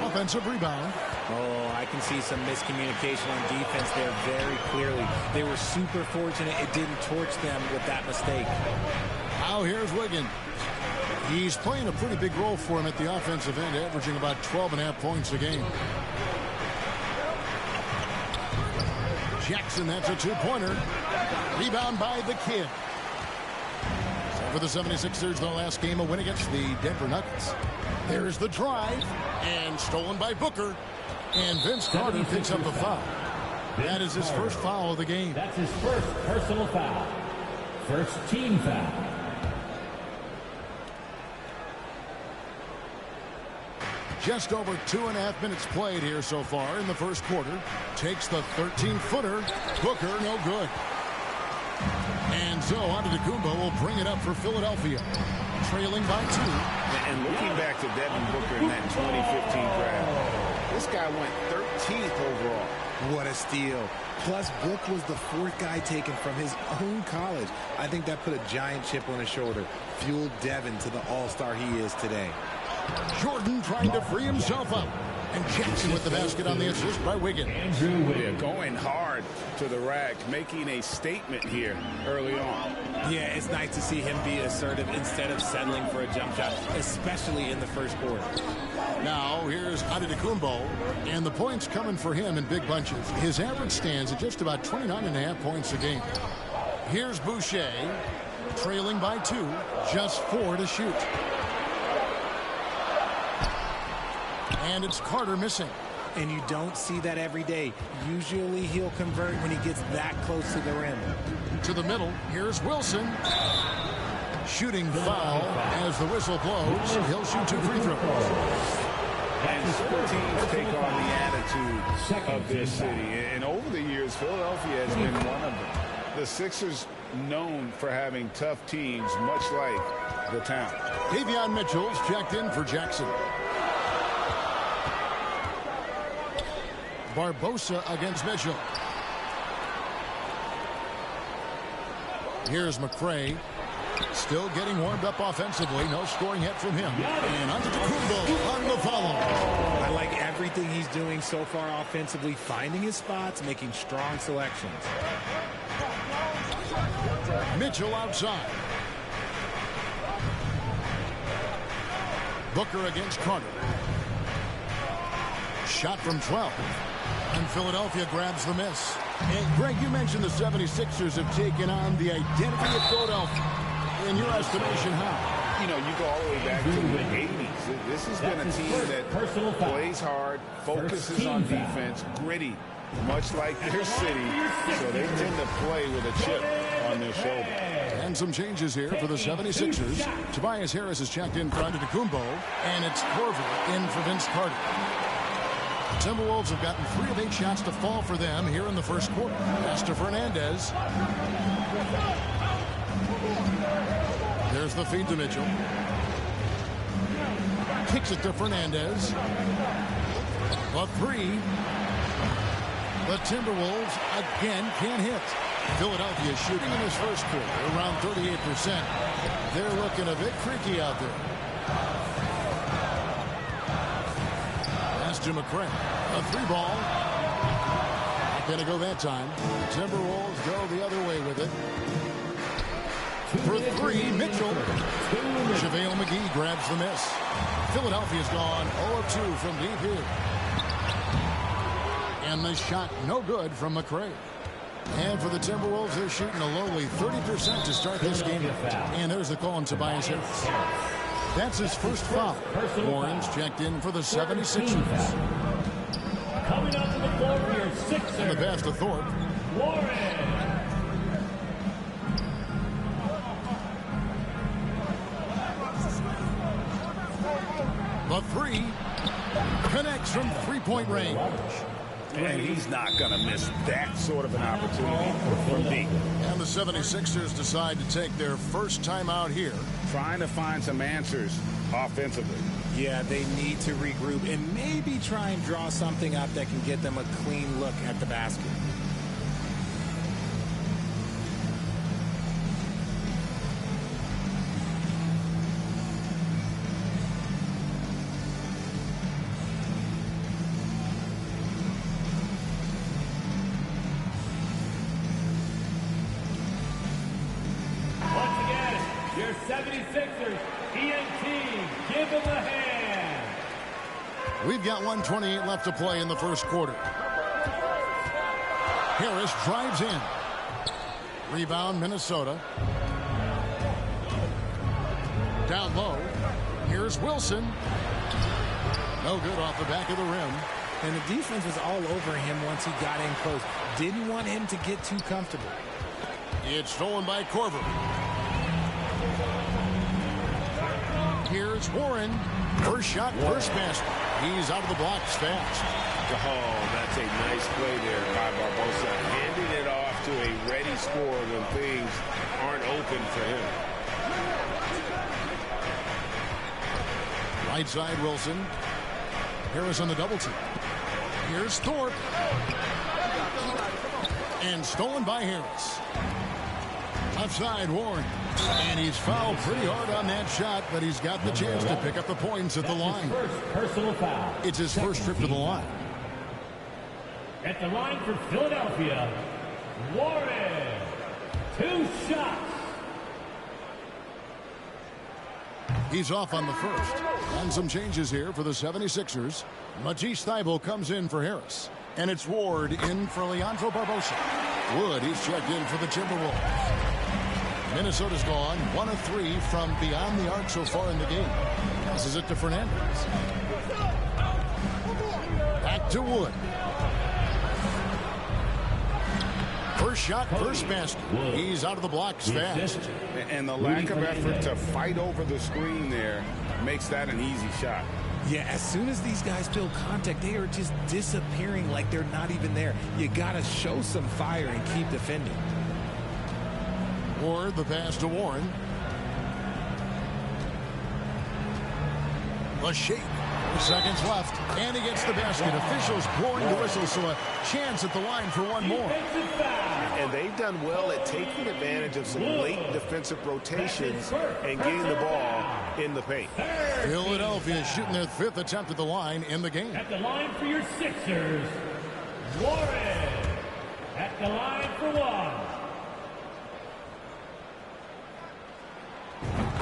Offensive rebound. Oh, I can see some miscommunication on defense there very clearly. They were super fortunate it didn't torch them with that mistake. Now here's Wiggins. He's playing a pretty big role for him at the offensive end, averaging about 12.5 points a game. Jackson, that's a two-pointer. Rebound by the kid. So for the 76ers, their last game, a win against the Denver Nuggets. There's the drive, and stolen by Booker. And Vince Carter picks up a foul. That is his first foul of the game. That's his first personal foul. First team foul. Just over 2.5 minutes played here so far in the first quarter. Takes the 13-footer. Booker, no good. And so Antetokounmpo will bring it up for Philadelphia. Trailing by 2. And looking back to Devin Booker in that 2015 draft, this guy went 13th overall. What a steal. Plus, Book was the 4th guy taken from his own college. I think that put a giant chip on his shoulder. Fueled Devin to the all-star he is today. Jordan trying to free himself up. And Jackson with the basket on the assist by Wiggins. Yeah, going hard to the rack, making a statement here early on. Yeah, it's nice to see him be assertive instead of settling for a jump shot, especially in the first quarter. Now, here's Antetokounmpo, and the points coming for him in big bunches. His average stands at just about 29.5 points a game. Here's Boucher, trailing by 2, just 4 to shoot. And it's Carter missing. And you don't see that every day. Usually he'll convert when he gets that close to the rim. To the middle, here's Wilson. Shooting foul as the whistle blows. He'll shoot 2 free throws. And some teams take on the attitude of this city. And over the years, Philadelphia has been one of them. The Sixers known for having tough teams, much like the town. Davion Mitchell's checked in for Jackson. Barbosa against Mitchell. Here's McCray. Still getting warmed up offensively. No scoring yet from him. And Antetokounmpo on the follow. I like everything he's doing so far offensively. Finding his spots, making strong selections. Mitchell outside. Booker against Carter. Shot from 12. And Philadelphia grabs the miss. And Greg, you mentioned the 76ers have taken on the identity of Philadelphia. In your estimation, how? You know, you go all the way back to the 80s. This has been a team that plays hard, focuses on defense, gritty, much like their city. So they tend to play with a chip on their shoulder. And some changes here for the 76ers. Tobias Harris is checked in for Antetokounmpo, and it's Korver in for Vince Carter. The Timberwolves have gotten 3 of 8 shots to fall for them here in the first quarter. Pass to Fernandez. There's the feed to Mitchell. Kicks it to Fernandez. A 3. The Timberwolves again can't hit. Philadelphia shooting in this first quarter around 38%. They're looking a bit creaky out there. Pass to McCray. A 3-ball. Not going to go that time. Timberwolves go the other way with it. For 3, Mitchell. JaVale McGee grabs the miss. Philadelphia's gone 0 of 2 from deep here. And the shot no good from McCray. And for the Timberwolves, they're shooting a lowly 30% to start this game. And there's the call on Tobias Harris. That's his first foul. Warren's checked in for the 76ers. Coming onto the floor for your Sixers. And the pass to Thorpe. Warren. The 3 connects from 3-point range. And he's not going to miss that sort of an opportunity from deep. And the 76ers decide to take their first time out here. Trying to find some answers offensively. Yeah, they need to regroup and maybe try and draw something up that can get them a clean look at the basket. Your 76ers, ENT, give them a hand. We've got 1:28 left to play in the first quarter. Harris drives in. Rebound, Minnesota. Down low. Here's Wilson. No good off the back of the rim. And the defense was all over him once he got in close. Didn't want him to get too comfortable. It's stolen by Korver. Here's Warren. First shot, first basket. He's out of the blocks fast. Oh, that's a nice play there by Barbosa. Handing it off to a ready scorer when things aren't open for him. Right side, Wilson. Harris on the double team. Here's Thorpe. And stolen by Harris. Left side, Warren. And he's fouled pretty hard on that shot, but he's got the chance to pick up the points at the line. First personal foul. It's his first trip to the line. At the line for Philadelphia, Warren. 2 shots. He's off on the first. And some changes here for the 76ers. Matisse Thybulle comes in for Harris. And it's Ward in for Leandro Barbosa. Wood, he's checked in for the Timberwolves. Minnesota's gone 1 of 3 from beyond the arc so far in the game. Passes it to Fernandez. Back to Wood. First shot, first basket. He's out of the blocks fast. And the lack of effort to fight over the screen there makes that an easy shot. Yeah, as soon as these guys feel contact, they are just disappearing like they're not even there. You got to show some fire and keep defending. Ward, the pass to Warren. The shake. Seconds left. And he gets the basket. Officials blowing the whistle, so a chance at the line for one more. And they've done well at taking advantage of some late defensive rotations and getting the ball in the paint. Philadelphia shooting their 5th attempt at the line in the game. At the line for your Sixers, Warren. At the line for 1.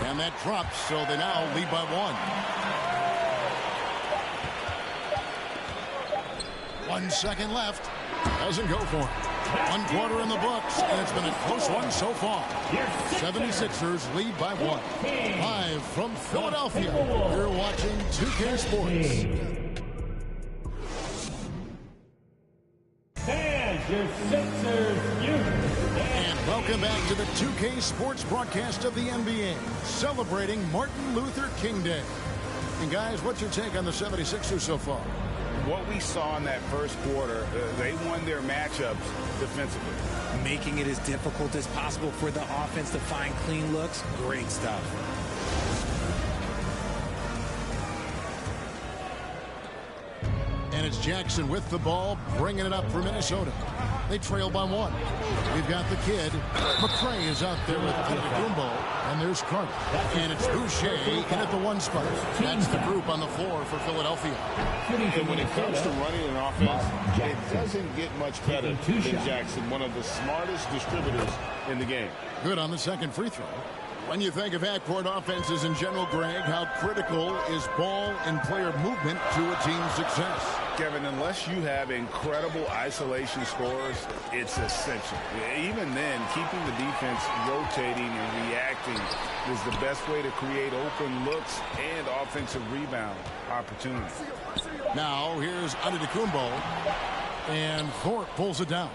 And that drops, so they now lead by 1. 1 second left. Doesn't go for it. 1 quarter in the books, and it's been a close one so far. 76ers lead by 1. Live from Philadelphia, you're watching 2K Sports. And your Sixers And welcome back to the 2K Sports broadcast of the NBA, celebrating Martin Luther King Day. And guys, what's your take on the 76ers so far? What we saw in that first quarter, they won their matchups defensively. Making it as difficult as possible for the offense to find clean looks. Great stuff. And it's Jackson with the ball, bringing it up for Minnesota. They trail by 1. We've got the kid. McCray is out there with Antetokounmpo, and there's Carter. And it's Boucher in at the 1 spot. That's the group on the floor for Philadelphia. And when it comes to running an offense, it doesn't get much better than Jackson, one of the smartest distributors in the game. Good on the second free throw. When you think of half-court offenses in general, Greg, how critical is ball and player movement to a team's success? Kevin, unless you have incredible isolation scores, it's essential. Even then, keeping the defense rotating and reacting is the best way to create open looks and offensive rebound opportunities. Now, here's Antetokounmpo, and Thorpe pulls it down.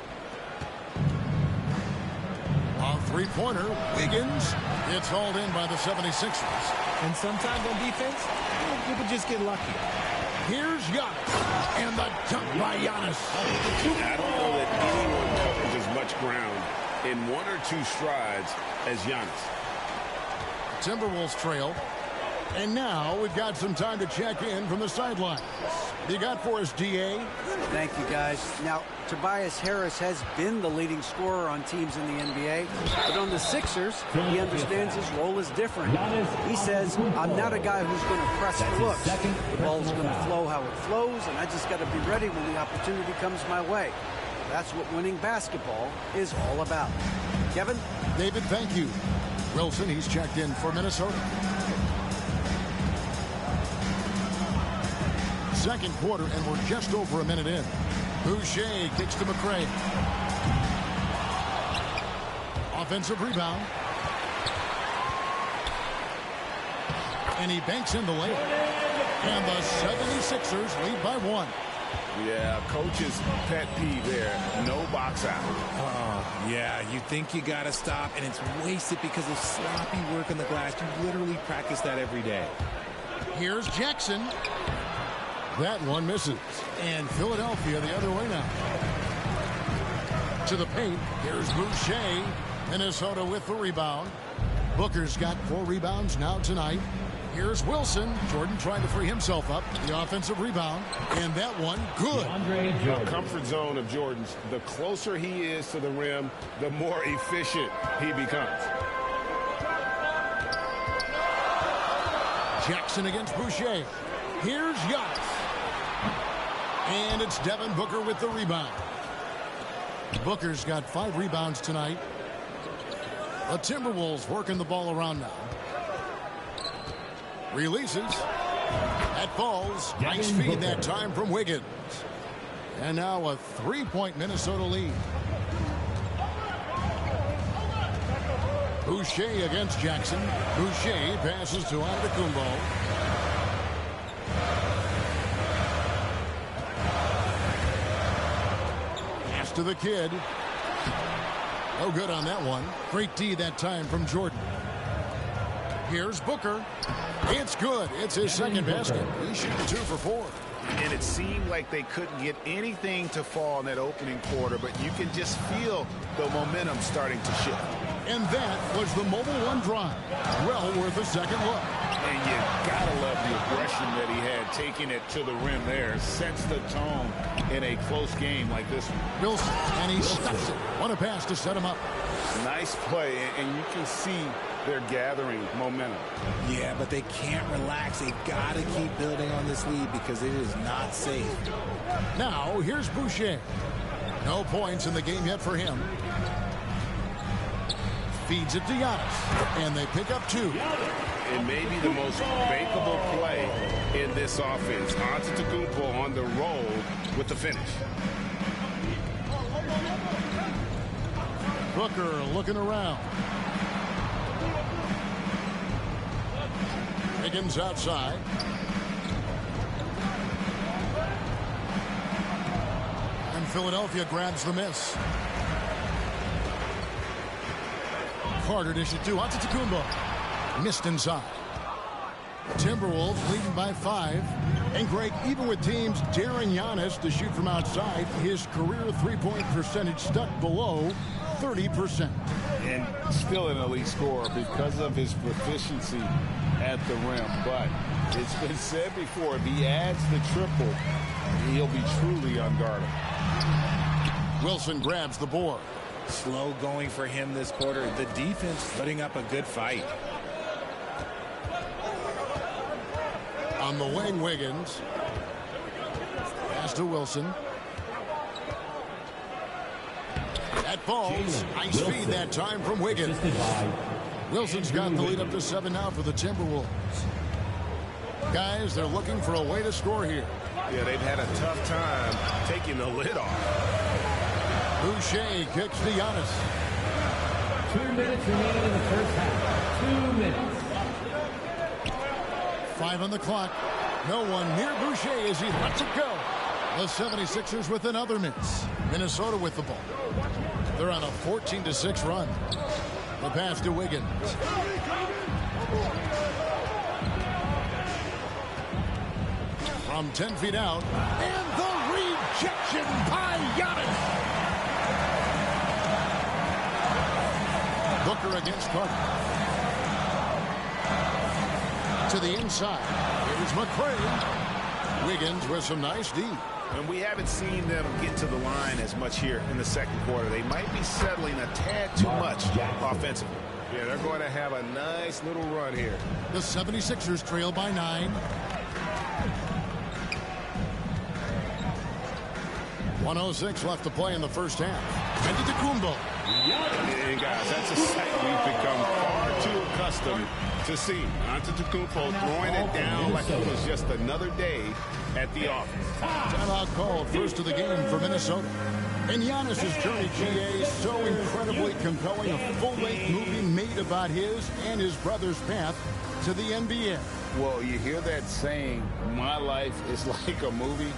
A three-pointer, Wiggins. It's hauled in by the 76ers. And sometimes on defense, people just get lucky. Here's Giannis, and the dunk by Giannis. I don't know that anyone covers as much ground in 1 or 2 strides as Giannis. Timberwolves trail. And now we've got some time to check in from the sidelines. You got for us, DA? Thank you, guys. Now, Tobias Harris has been the leading scorer on teams in the NBA, but on the Sixers, he understands his role is different. He says, I'm not a guy who's going to press for looks. The ball's going to flow how it flows, and I just got to be ready when the opportunity comes my way. That's what winning basketball is all about. Kevin? David, thank you. Wilson, he's checked in for Minnesota. Second quarter, and we're just over a minute in. Boucher kicks to McCray. Offensive rebound. And he banks in the layup. And the 76ers lead by 1. Yeah, coach's pet peeve there. No box out. Yeah, you think you got to stop, and it's wasted because of sloppy work on the glass. You literally practice that every day. Here's Jackson. That one misses. And Philadelphia the other way now. To the paint. Here's Boucher. Minnesota with the rebound. Booker's got 4 rebounds now tonight. Here's Wilson. Jordan trying to free himself up. The offensive rebound. And that one, good. The comfort zone of Jordan's. The closer he is to the rim, the more efficient he becomes. Jackson against Boucher. Here's Giannis. And it's Devin Booker with the rebound. Booker's got 5 rebounds tonight. The Timberwolves working the ball around now. Releases. That falls. Nice feed that time from Wiggins. And now a 3-point Minnesota lead. Boucher against Jackson. Boucher passes to Antetokounmpo. Pass to the kid. No good on that one. Great D that time from Jordan. Here's Booker. It's good. It's his second basket. He's shooting 2 for 4. And it seemed like they couldn't get anything to fall in that opening quarter, but you can just feel the momentum starting to shift. And that was the Mobile One drive. Well worth a second look. And you gotta love the aggression that he had, taking it to the rim there. Sets the tone in a close game like this one. Wilson, and he stuffs it. What a pass to set him up. Nice play, and you can see they're gathering momentum. Yeah, but they can't relax. They got to keep building on this lead because it is not safe. Now, here's Boucher. No points in the game yet for him. Feeds it to Giannis, and they pick up 2. It may be the most bankable play in this offense. Antetokounmpo on the roll with the finish. Booker looking around. Wiggins outside. And Philadelphia grabs the miss. Carter dishes to Antetokounmpo. Missed inside. Timberwolves leading by 5. And Greg, even with teams daring Giannis to shoot from outside, his career three-point percentage stuck below 30%. And still an elite scorer because of his proficiency at the rim. But it's been said before, if he adds the triple, he'll be truly unguardable. Wilson grabs the board. Slow going for him this quarter. The defense putting up a good fight. On the wing, Wiggins. Pass to Wilson. That falls. Nice feed that time from Wiggins. Wilson's got the lead up to 7 now for the Timberwolves. Guys, they're looking for a way to score here. Yeah, they've had a tough time taking the lid off. Boucher kicks to Giannis. 2 minutes remaining in the first half. 2 minutes. 5 on the clock. No one near Boucher as he lets it go. The 76ers with another miss. Minnesota with the ball. They're on a 14-6 run. The pass to Wiggins. From 10 feet out. And the rejection by Giannis. Booker against Carter. To the inside. Here's McCray. Wiggins with some nice D. And we haven't seen them get to the line as much here in the second quarter. They might be settling a tad too much offensively. Yeah, they're going to have a nice little run here. The 76ers trail by 9. 1:06 left to play in the first half. Antetokounmpo. Hey guys, that's a sight we've become far too accustomed to see. Antetokounmpo throwing it down like it was just another day at the office. Timeout called, first of the game for Minnesota. And Giannis' journey, GA, is so incredibly compelling. A full-length movie made about his and his brother's path to the NBA. Well, you hear that saying, my life is like a movie.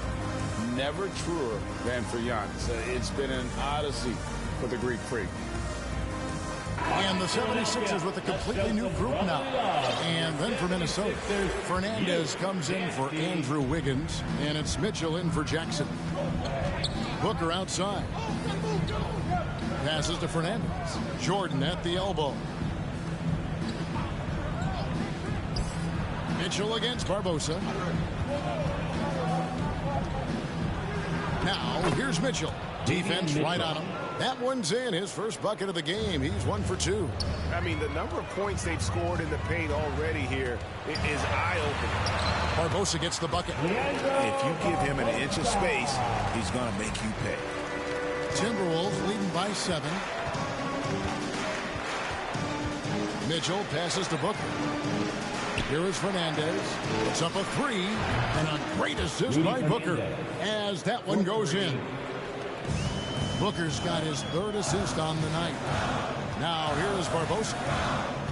Never truer than for Giannis. It's been an odyssey for the Greek Freak. And the 76ers with a completely new group now. And then for Minnesota, Fernandez comes in for Andrew Wiggins, and it's Mitchell in for Jackson. Booker outside. Passes to Fernandez. Jordan at the elbow. Mitchell against Barbosa. Now, here's Mitchell. Defense right on him. That one's in, his first bucket of the game. He's 1 for 2. I mean, the number of points they've scored in the paint already here is eye-opening. Barbosa gets the bucket. If you give him an inch of space, he's going to make you pay. Timberwolves leading by 7. Mitchell passes to Booker. Here is Fernandez. It's up a 3. And a great assist by Booker as that one goes in. Booker's got his 3rd assist on the night. Now here is Barbosa.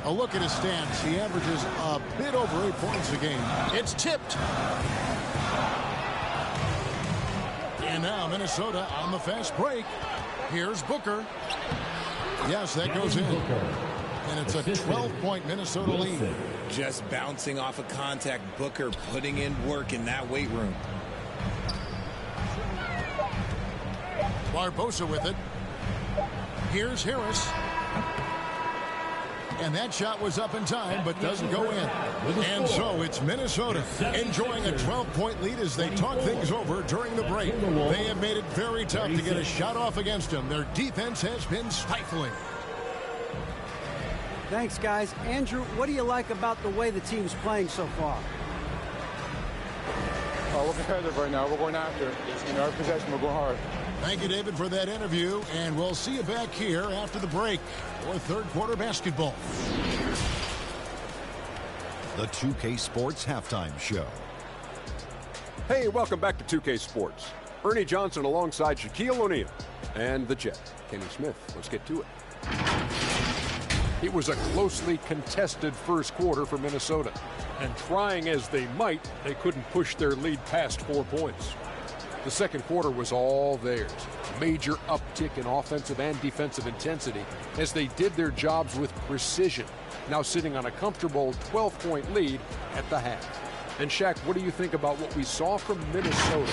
A look at his stats. He averages a bit over 8 points a game. It's tipped. And now Minnesota on the fast break. Here's Booker. Yes, that goes in. And it's a 12-point Minnesota lead. Just bouncing off of contact. Booker putting in work in that weight room. Barbosa with it. Here's Harris. And that shot was up in time, but doesn't go in. And so it's Minnesota enjoying a 12-point lead as they talk things over during the break. They have made it very tough to get a shot off against them. Their defense has been stifling. Thanks, guys. Andrew, what do you like about the way the team's playing so far? We're competitive right now. We're going after it. In our possession, we're going hard. Thank you, David, for that interview, and we'll see you back here after the break for third quarter basketball. The 2K Sports Halftime Show. Hey, welcome back to 2K Sports. Ernie Johnson alongside Shaquille O'Neal and the Jet, Kenny Smith. Let's get to it. It was a closely contested first quarter for Minnesota. And trying as they might, they couldn't push their lead past 4 points. The second quarter was all theirs. Major uptick in offensive and defensive intensity as they did their jobs with precision, now sitting on a comfortable 12-point lead at the half. And Shaq, what do you think about what we saw from Minnesota?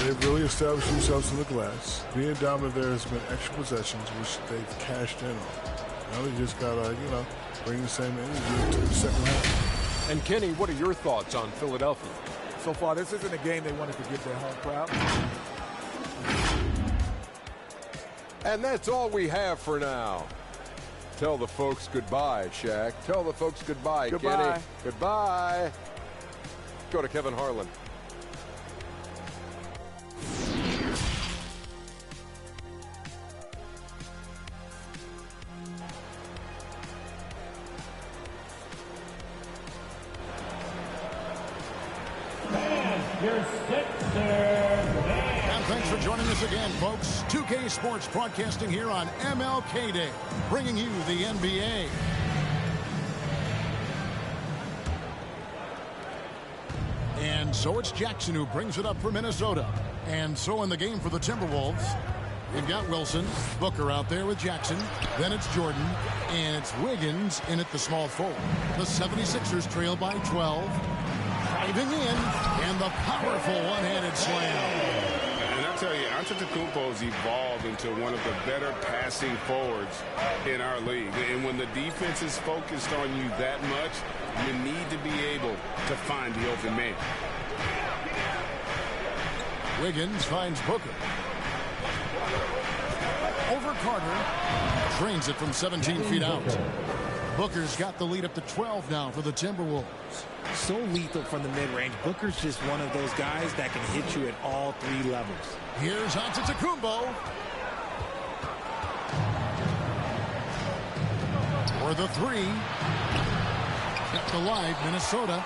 They've really established themselves to the glass. Being dominant there has been extra possessions, which they've cashed in on. Now they just got to, bring the same energy to the second half. And Kenny, what are your thoughts on Philadelphia? So far, this isn't a game they wanted to give their home crowd. And that's all we have for now. Tell the folks goodbye, Shaq. Tell the folks goodbye, Kenny. Goodbye. Go to Kevin Harlan. And thanks for joining us again, folks. 2K Sports broadcasting here on MLK Day, bringing you the NBA. And so it's Jackson who brings it up for Minnesota. And so in the game for the Timberwolves, we've got Wilson, Booker out there with Jackson. Then it's Jordan, and it's Wiggins in at the small forward. The 76ers trail by 12. Driving in, and the powerful one-handed slam. And I tell you, Antetokounmpo's evolved into one of the better passing forwards in our league. And when the defense is focused on you that much, you need to be able to find the open man. Wiggins finds Booker. Over Carter. Drains it from 17 feet out. Booker's got the lead up to 12 now for the Timberwolves. So lethal from the mid-range. Booker's just one of those guys that can hit you at all 3 levels. Here's Antetokounmpo. For the 3. Kept alive, Minnesota.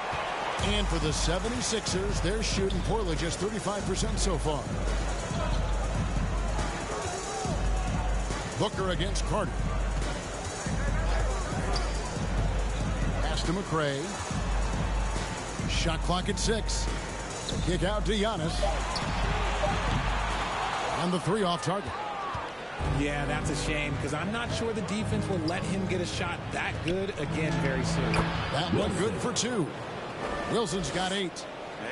And for the 76ers, they're shooting poorly, just 35% so far. Booker against Carter. Pass to McRae. Shot clock at 6. Kick out to Giannis. And the 3 off target. Yeah, that's a shame because I'm not sure the defense will let him get a shot that good again very soon. That one good for 2. Wilson's got 8.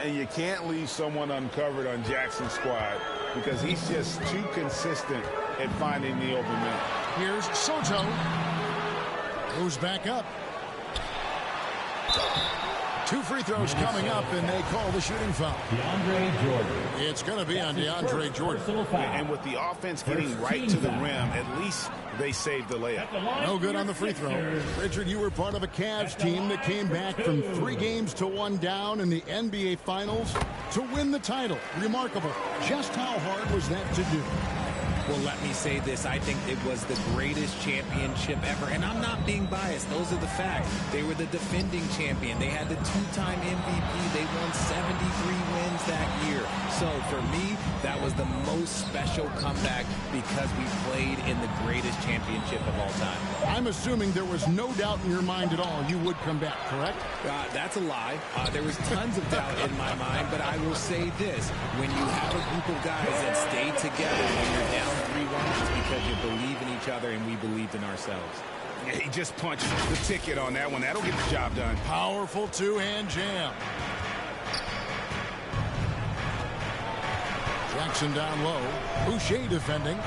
And you can't leave someone uncovered on Jackson's squad because he's just too consistent at finding the open man. Here's Soto. Goes back up. 2 free throws coming up, and they call the shooting foul. DeAndre Jordan. It's going to be on DeAndre Jordan. And with the offense getting right to the rim, at least they saved the layup. No good on the free throw. Richard, you were part of a Cavs team that came back from 3 games to 1 down in the NBA Finals to win the title. Remarkable. Just how hard was that to do? Well, let me say this. I think it was the greatest championship ever. And I'm not being biased. Those are the facts. They were the defending champion. They had the 2-time MVP. They won 73 wins that year. So for me, that was the most special comeback because we played in the greatest championship of all time. I'm assuming there was no doubt in your mind at all you would come back, correct? That's a lie. There was tons of doubt in my mind, but I will say this. When you have a group of guys that stay together when you're down 3-1, it's because you believe in each other and we believed in ourselves. Yeah, he just punched the ticket on that one. That'll get the job done. Powerful 2-hand jam. Jackson down low. Boucher defending.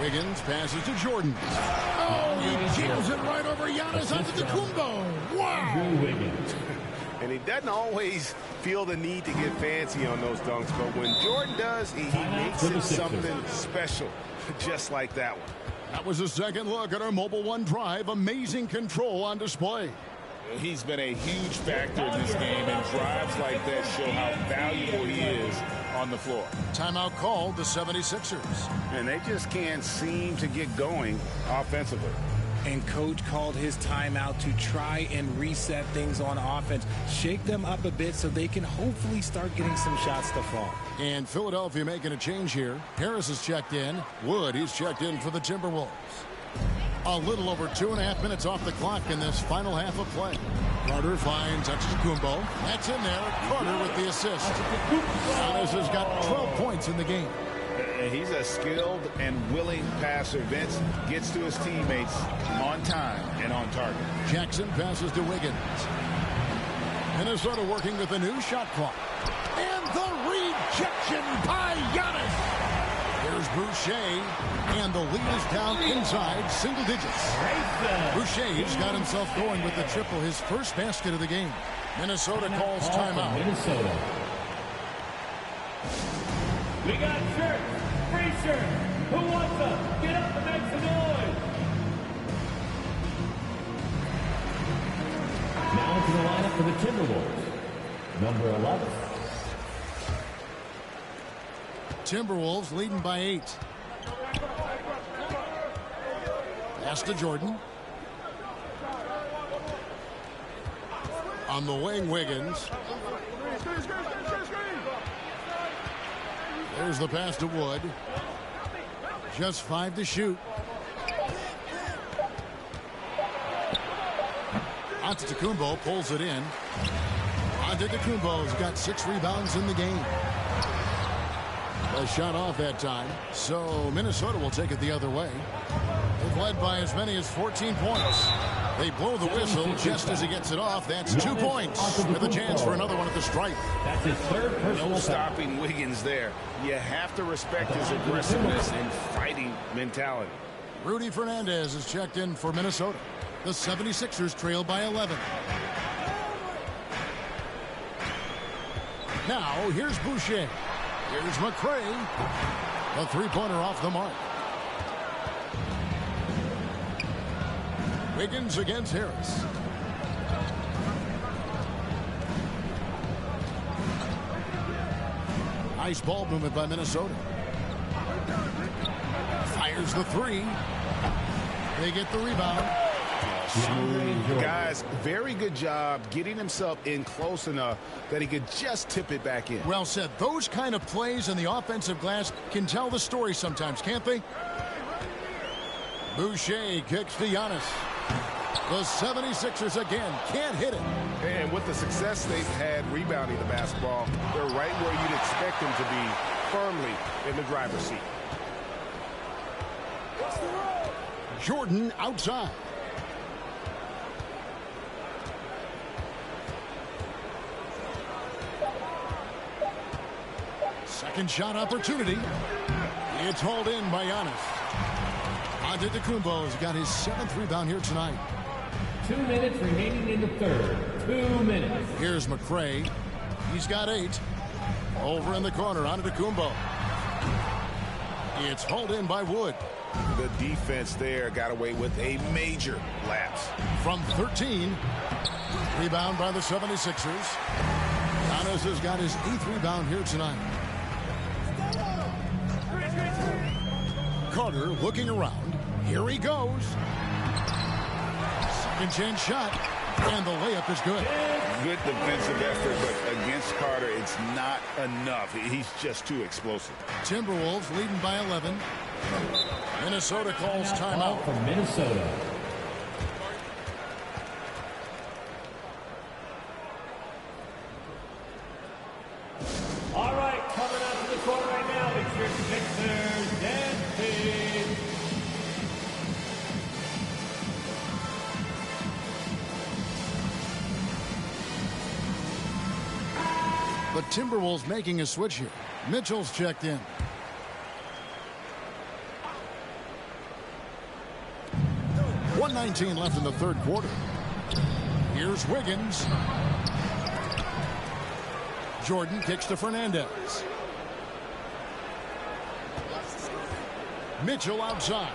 Wiggins passes to Jordan. Oh, he jams it right over Giannis Antetokounmpo. Wow. And he doesn't always feel the need to get fancy on those dunks, but when Jordan does, he makes it something special, just like that one. That was a second look at our Mobile One Drive. Amazing control on display. He's been a huge factor in this game, and drives like that show how valuable he is on the floor. Timeout called the 76ers. And they just can't seem to get going offensively. and coach called his timeout to try and reset things on offense, shake them up a bit so they can hopefully start getting some shots to fall. And Philadelphia making a change here. Harris is checked in. Wood, he's checked in for the Timberwolves. A little over 2.5 minutes off the clock in this final half of play. Carter finds Antetokounmpo. That's in there. Carter with the assist. Giannis has got 12 points in the game. He's a skilled and willing passer. Vince gets to his teammates on time and on target. Jackson passes to Wiggins. Minnesota working with a new shot clock. And the rejection by Giannis. Here's Boucher, and the lead is down inside single digits. Boucher's got himself going with the triple, his first basket of the game. Minnesota calls timeout. Minnesota. We got shirts, free shirts. Who wants them? Get up and make some noise. Now into the lineup for the Timberwolves. Number 11. Timberwolves leading by 8. Pass to Jordan. On the wing, Wiggins. There's the pass to Wood. Just 5 to shoot. Antetokounmpo pulls it in. Antetokounmpo's got 6 rebounds in the game. A shot off that time, so Minnesota will take it the other way. They've led by as many as 14 points. They blow the whistle just as he gets it off. That's 2 points with a chance for another one at the stripe. That's his third personal. No stopping Wiggins there. You have to respect his aggressiveness and fighting mentality. Rudy Fernandez is checked in for Minnesota. The 76ers trail by 11. Now, here's Boucher. Here's McCray. A three-pointer off the mark. Wiggins against Harris. Nice ball movement by Minnesota. Fires the 3. They get the rebound. Smooth. Guys, very good job getting himself in close enough that he could just tip it back in. Well said. Those kind of plays in the offensive glass can tell the story sometimes, can't they? Boucher kicks to Giannis. The 76ers again can't hit it. And with the success they've had rebounding the basketball, they're right where you'd expect them to be, firmly in the driver's seat. Jordan outside. Second shot opportunity. It's hauled in by Giannis. Antetokounmpo's got his 7th rebound here tonight. 2 minutes remaining in the third. 2 minutes. Here's McCray. He's got 8. Over in the corner, Antetokounmpo. It's hauled in by Wood. The defense there got away with a major lapse. From 13. Rebound by the 76ers. Giannis has got his 8th rebound here tonight. Carter looking around. Here he goes. Second chance shot. And the layup is good. Good defensive effort, but against Carter, it's not enough. He's just too explosive. Timberwolves leading by 11. Minnesota calls timeout. From Minnesota. All right, coming out to the court right now, it's your Sixers dancing. The Timberwolves making a switch here. Mitchell's checked in. .119 left in the third quarter. Here's Wiggins. Jordan kicks to Fernandez. Mitchell outside.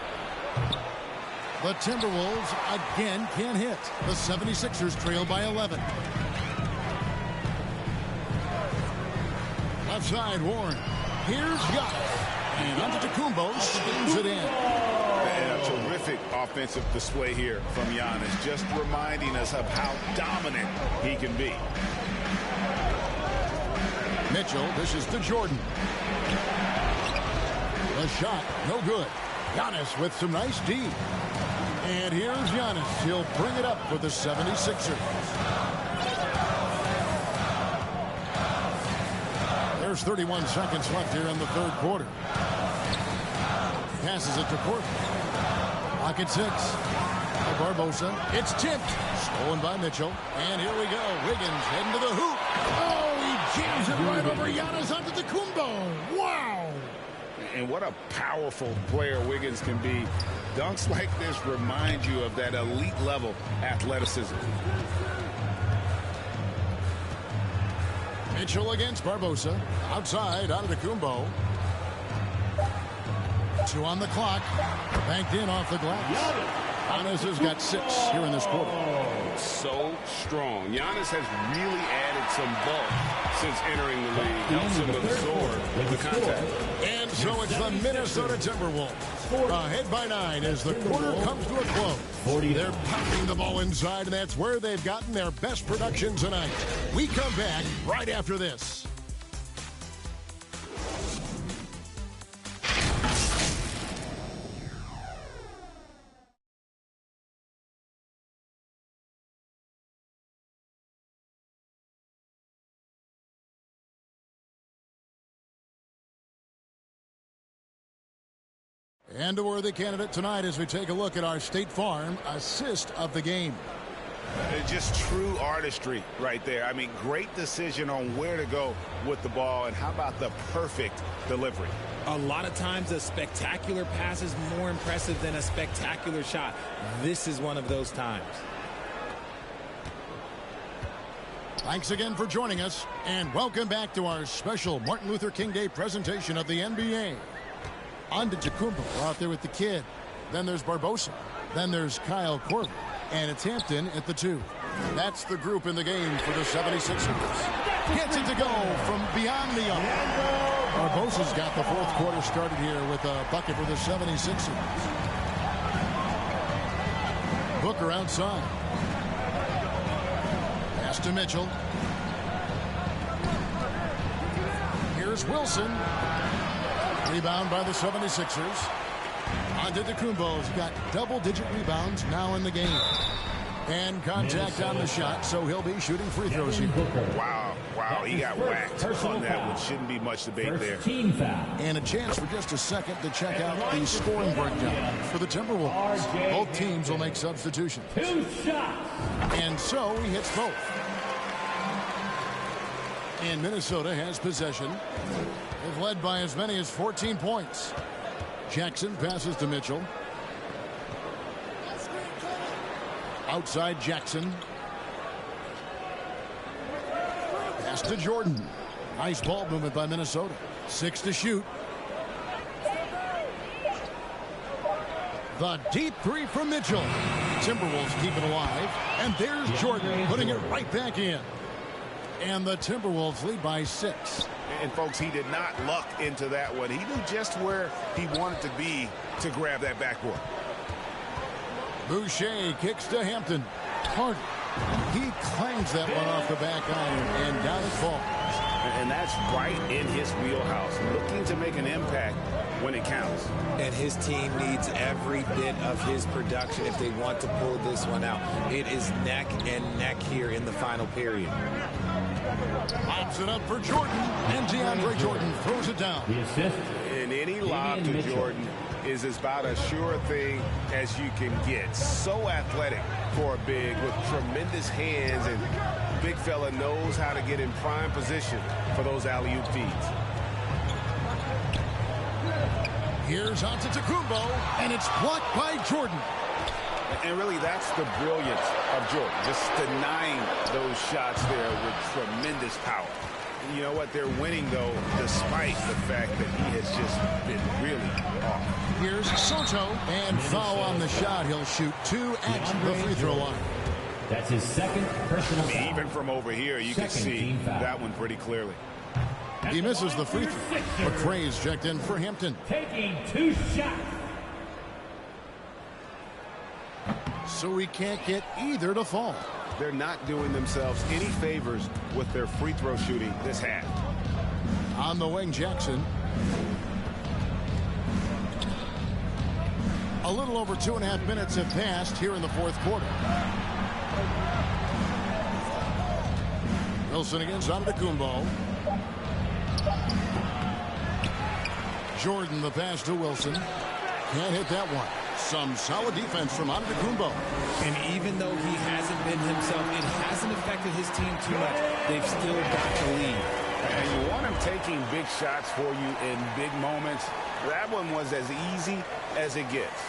The Timberwolves again can't hit. The 76ers trail by 11. Left side, Warren. Here's Giannis. And Antetokounmpo spins it in. And a terrific terrific offensive display here from Giannis, just reminding us of how dominant he can be. Mitchell dishes to Jordan. The shot, no good. Giannis with some nice D. And here's Giannis. He'll bring it up for the 76ers. There's 31 seconds left here in the third quarter. Passes it to Court. Pocket 6. Barbosa. It's tipped. Stolen by Mitchell. And here we go. Wiggins heading to the hoop. Oh, he jams it right over Giannis onto the Kumbo. Wow. And what a powerful player Wiggins can be. Dunks like this remind you of that elite level athleticism. Mitchell against Barbosa. Outside, out of the Kumbo. 2 on the clock. Banked in off the glass. Giannis has got 6 here in this quarter. So strong. Giannis has really added some bulk since entering the league. Helps him absorb the contact. And so it's the Minnesota Timberwolves. Ahead by 9 as the quarter comes to a close. They're popping the ball inside, and that's where they've gotten their best production tonight. We come back right after this. And a worthy candidate tonight as we take a look at our State Farm assist of the game. Just true artistry right there. I mean, great decision on where to go with the ball, and how about the perfect delivery? A lot of times a spectacular pass is more impressive than a spectacular shot. This is one of those times. Thanks again for joining us, and welcome back to our special Martin Luther King Day presentation of the NBA. Antetokounmpo out there with the kid. Then there's Barbosa. Then there's Kyle Korver. And it's Hampton at the 2. That's the group in the game for the 76ers. Gets it to go from beyond the arc. Barbosa's got the fourth quarter started here with a bucket for the 76ers. Booker outside. Pass to Mitchell. Here's Wilson. Rebound by the 76ers. Antetokounmpo's got double-digit rebounds now in the game. And contact on the shot, so he'll be shooting free throws here. Wow, he got whacked on that one. Shouldn't be much debate there. And a chance for just a second to check out the scoring breakdown for the Timberwolves. Both teams will make substitutions. 2 shots. And so he hits both. And Minnesota has possession. They've led by as many as 14 points. Jackson passes to Mitchell. Outside Jackson. Pass to Jordan. Nice ball movement by Minnesota. 6 to shoot. The deep 3 from Mitchell. Timberwolves keep it alive. And there's Jordan putting it right back in. And the Timberwolves lead by 6. And folks, he did not luck into that one. He knew just where he wanted to be to grab that backboard. Boucher kicks to Hampton. Hard. He clangs that one off the back iron, and down it falls. And that's right in his wheelhouse, looking to make an impact when it counts. And his team needs every bit of his production if they want to pull this one out. It is neck and neck here in the final period. Lobs it up for Jordan, and DeAndre Jordan throws it down. And any lob to Jordan is about as sure a thing as you can get. So athletic for a big with tremendous hands, and big fella knows how to get in prime position for those alley-oop feeds. Here's Antetokounmpo, and it's blocked by Jordan. And really, that's the brilliance of Jordan, just denying those shots there with tremendous power. You know what? They're winning, though, despite the fact that he has just been really off. Here's Soto, and foul on the shot. He'll shoot 2 at the free throw line. That's his second personal foul. Even from over here, you can see that one pretty clearly. He misses the free throw. McRae's checked in for Hampton. Taking 2 shots. so he can't get either to fall. They're not doing themselves any favors with their free throw shooting this half. On the wing, Jackson. A little over 2.5 minutes have passed here in the fourth quarter. Wilson against Antetokounmpo. Jordan, the pass to Wilson. Can't hit that one. Some solid defense from Antetokounmpo. And even though he hasn't been himself, it hasn't affected his team too much. They've still got the lead. And you want him taking big shots for you in big moments. That one was as easy as it gets.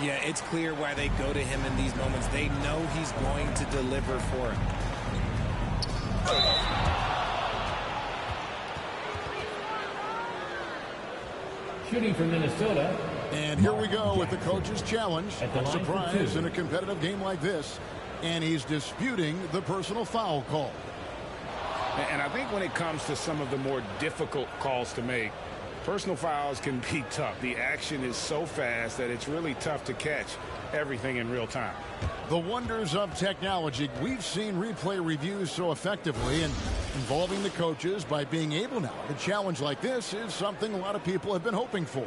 Yeah, it's clear why they go to him in these moments. They know he's going to deliver for him. Shooting for Minnesota. And here we go with the coach's challenge. A surprise in a competitive game like this. And he's disputing the personal foul call. And I think when it comes to some of the more difficult calls to make, personal fouls can be tough. The action is so fast that it's really tough to catch everything in real time. The wonders of technology. We've seen replay reviews so effectively, and involving the coaches by being able now to challenge like this is something a lot of people have been hoping for.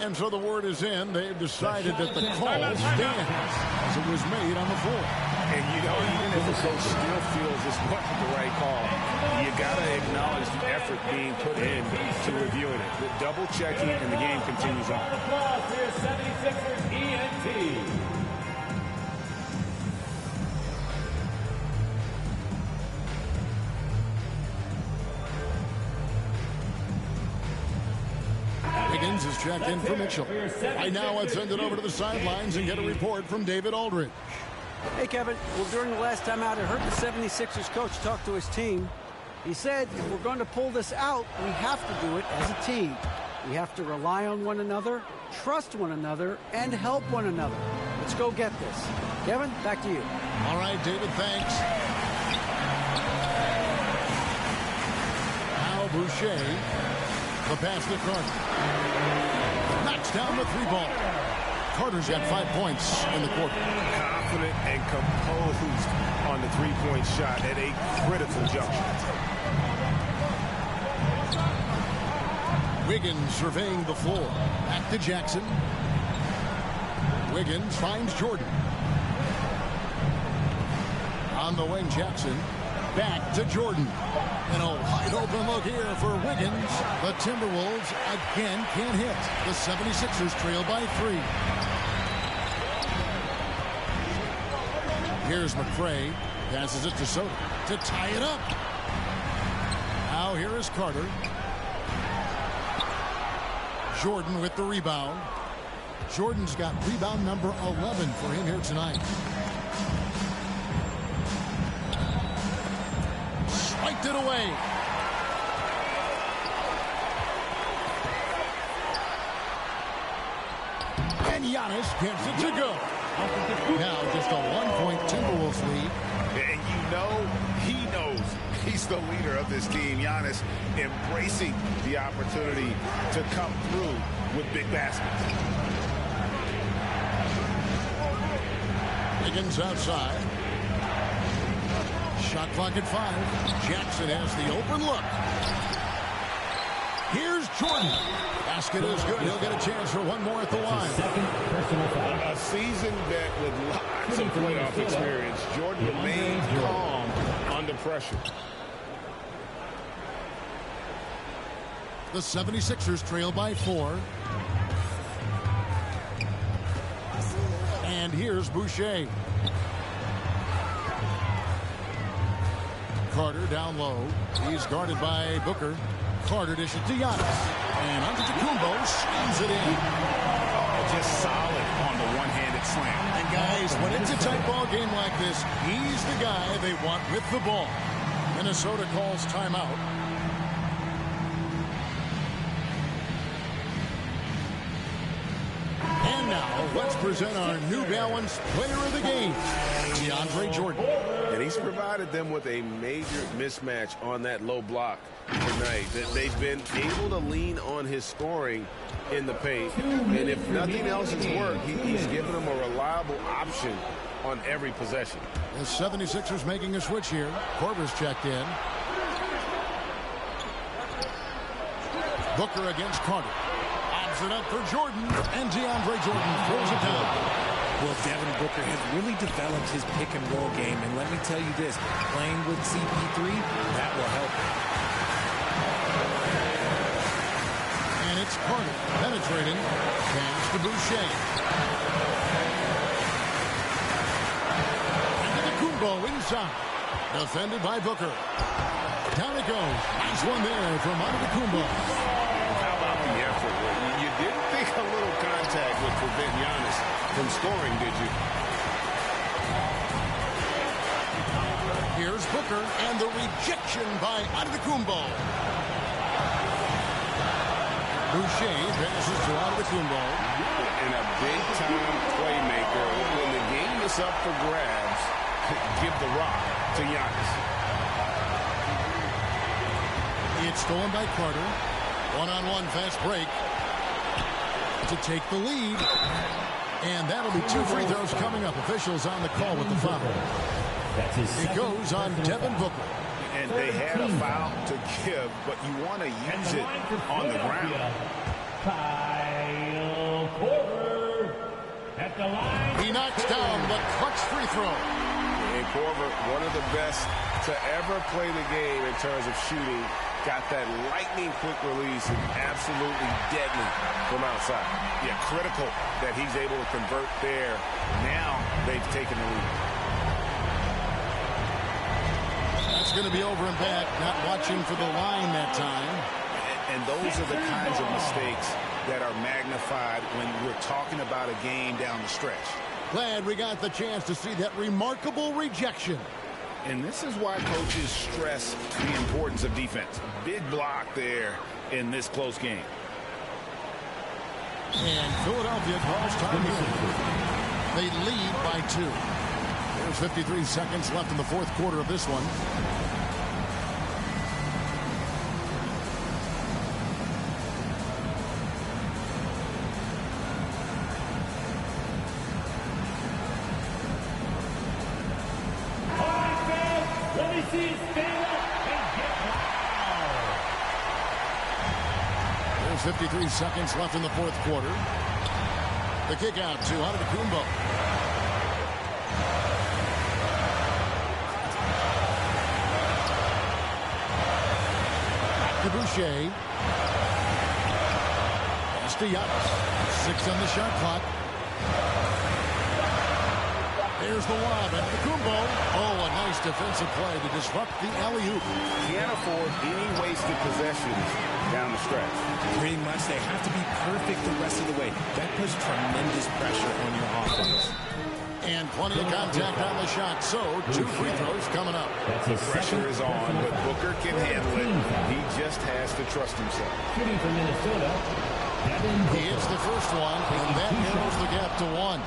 And so the word is in. They've decided that the call stands as it was made on the floor. And, you know, even if the coach still feels this wasn't the right call, you got to acknowledge the effort being put in to reviewing it. The double checking, and the game continues on. Applause for your 76ers ENT. Wiggins is checked in for Mitchell. Right now, let's send it over to the sidelines and get a report from David Aldridge. Hey, Kevin. Well, during the last time out, I heard the 76ers coach talk to his team. He said, if we're going to pull this out, we have to do it as a team. We have to rely on one another, trust one another, and help one another. Let's go get this. Kevin, back to you. All right, David, thanks. Now Boucher. The pass to Carter. Knocks down the three ball. Carter's got 5 points in the quarter. Confident and composed on the three-point shot at a critical juncture. Wiggins surveying the floor. Back to Jackson. Wiggins finds Jordan. On the wing, Jackson. Back to Jordan. And a wide open look here for Wiggins. The Timberwolves again can't hit. The 76ers trail by 3. Here's McRae. Passes it to Soto to tie it up. Now here is Carter. Jordan with the rebound. Jordan's got rebound number 11 for him here tonight. Swiped it away. And Giannis gets it to go. Now just a 1-point Timberwolves lead. And you know, he knows he's the leader of this team. Giannis embracing the opportunity to come through with big baskets. Wiggins outside. Shot clock at 5. Jackson has the open look. Here's Jordan. Basket is good. He'll get a chance for one more at the line. A seasoned vet with lots of playoff experience. Jordan remains calm under pressure. The 76ers trail by 4. And here's Boucher. Carter down low. He's guarded by Booker. Carter dishes to Giannis. And Antetokounmpo slams it in. Oh, just solid on the one-handed slam. And guys, when it's a tight ball game like this, he's the guy they want with the ball. Minnesota calls timeout. And now Now, let's present our New Balance Player of the Game, DeAndre Jordan. And he's provided them with a major mismatch on that low block tonight. They've been able to lean on his scoring in the paint. And if nothing else has worked, he's given them a reliable option on every possession. The 76ers making a switch here. Korver's checked in. Booker against Carter. Obs it up for Jordan, and DeAndre Jordan throws it down. Well, Devin Booker has really developed his pick-and-roll game, and let me tell you this, playing with CP3, that will help. And it's Carter penetrating. Pass to Boucher. Antetokounmpo inside. Defended by Booker. Down it goes. Nice one there from Antetokounmpo. How about the effort? You didn't think a little contact would prevent Giannis from scoring, did you? Here's Booker and the rejection by Antetokounmpo. Boucher passes to Antetokounmpo. And a big-time playmaker. When the game is up for grabs, give the rock to Giannis. It's stolen by Carter. One-on-one fast break to take the lead. And that'll be 2 free throws coming up. Officials on the call with the foul. It goes on Devin Booker. And they had a foul to give, but you want to use it on the ground. Kyle Korver at the line. He knocks down the clutch free throw. And Korver, one of the best to ever play the game in terms of shooting. Got that lightning quick release and absolutely deadly from outside. Yeah, critical that he's able to convert there. Now they've taken the lead. That's going to be over and back. Not watching for the line that time. And those are the kinds of mistakes that are magnified when we're talking about a game down the stretch. Glad we got the chance to see that remarkable rejection. And this is why coaches stress the importance of defense. Big block there in this close game. And Philadelphia calls time here. They lead by 2. There's 53 seconds left in the fourth quarter of this one. There's 53 seconds left in the fourth quarter. The kick out to Antetokounmpo. To Boucher. Pass to Giannis. 6 on the shot clock. There's the lob, and Antetokounmpo. Oh, a nice defensive play to disrupt the alley-oop. Can't afford any wasted possessions down the stretch. Pretty much, they have to be perfect the rest of the way. That puts tremendous pressure on your offense. And plenty of contact on the shot, so 2 free throws coming up. The pressure is on, but Booker can handle it. He just has to trust himself. Shooting for Minnesota. He hits the first one, and that narrows the gap to 1.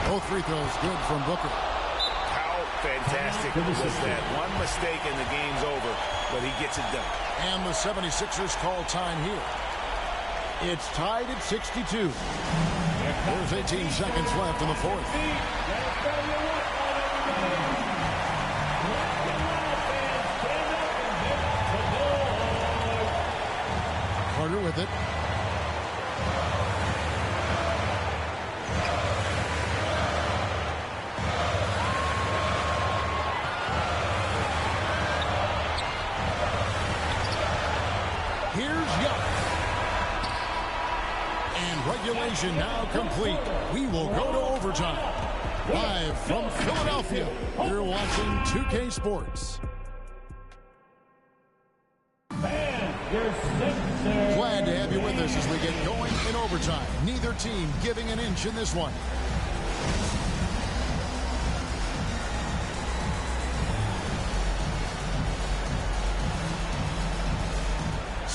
Both free throws good from Booker. How fantastic was that? One mistake and the game's over, but he gets it done. And the 76ers call time here. It's tied at 62. There's 18 seconds left in the fourth. Carter with it. Here's Giannis. And regulation now complete. We will go to overtime. Live from Philadelphia, you're watching 2K Sports. Glad to have you with us as we get going in overtime. Neither team giving an inch in this one.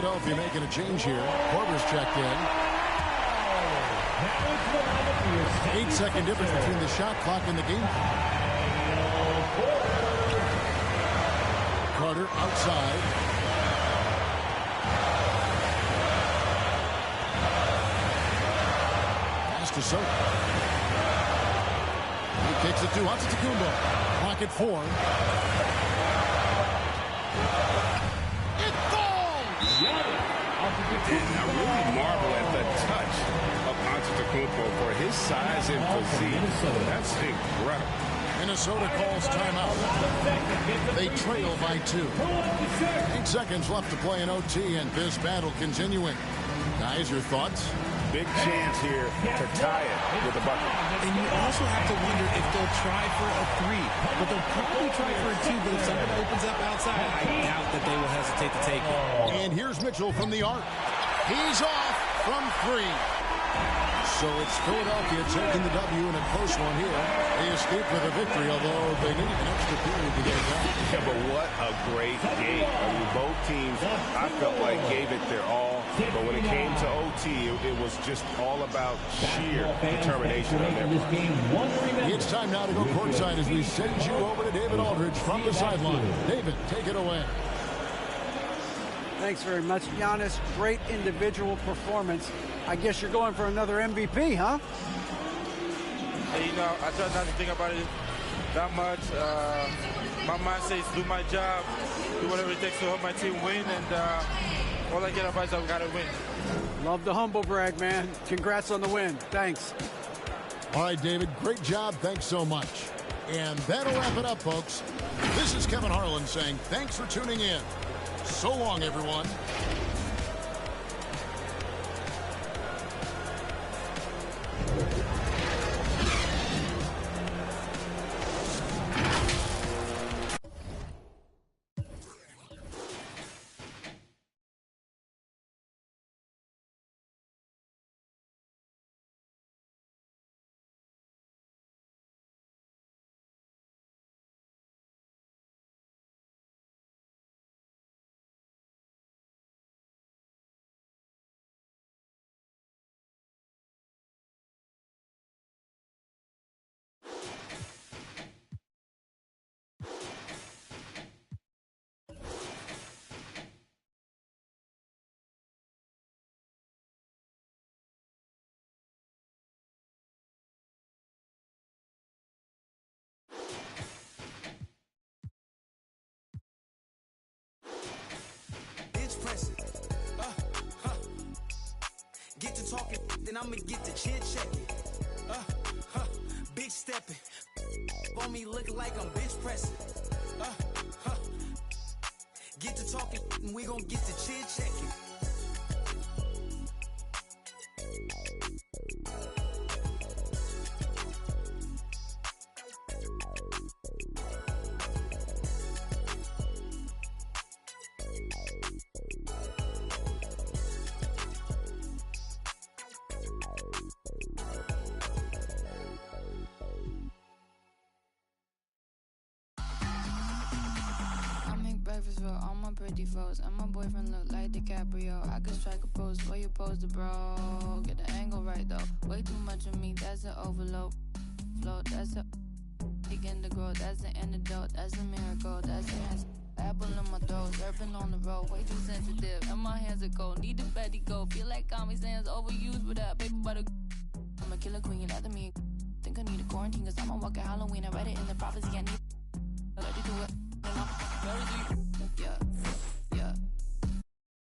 Philadelphia making a change here. Porter's checked in. 8-second difference between the shot clock and the game clock. Carter outside. Pass to Soto. He kicks it to Antetokounmpo. Clock at 4. It falls! And I really marvel at the touch of Antetokounmpo for his size and physique. That's incredible. Minnesota calls timeout. They trail by 2. 8 seconds left to play in OT, and this battle continuing. Guys, your thoughts? Big chance here to tie it with a bucket. And you also have to wonder if they'll try for a 3. But they'll probably try for a 2, but if someone opens up outside, I doubt that they will hesitate to take it. And here's Mitchell from the arc. He's off from 3. So it's Philadelphia taking the W in a close one here. They escaped with a victory, although they needed an extra period to get it done. Yeah, but what a great game. I mean, both teams, I felt like, gave it their all. But when it came to OT, it was just all about sheer determination on their part. It's time now to go courtside as we send you over to David Aldridge from the sideline. David, take it away. Thanks very much, Giannis. Great individual performance. I guess you're going for another MVP, huh? Hey, you know, I try not to think about it that much. My mindset is do my job, do whatever it takes to help my team win, and all I care about is I've got to win. Love the humble brag, man. Congrats on the win. Thanks. All right, David, great job. Thanks so much. And that'll wrap it up, folks. This is Kevin Harlan saying thanks for tuning in. So long, everyone. Get to talking, then I'ma get to chit chatting. Big stepping. On me looking like I'm bitch pressing. Get to talking, and we gon' get to chit chatting. All my pretty foes and my boyfriend look like DiCaprio. I could strike a pose for your poster, bro. Get the angle right though. Way too much of me, that's an overload. Float, that's a begin to grow. That's the antidote. That's a miracle. That's a apple in my throat. Surfing on the road, way too sensitive. And my hands are cold. Need the fatty go. Feel like Comic Sans overused with that paper butter. I'm a killer queen, you're after me. Think I need a quarantine, cause I'm a walking Halloween. I read it in the prophecy. I need to do it. And I'm very sweet.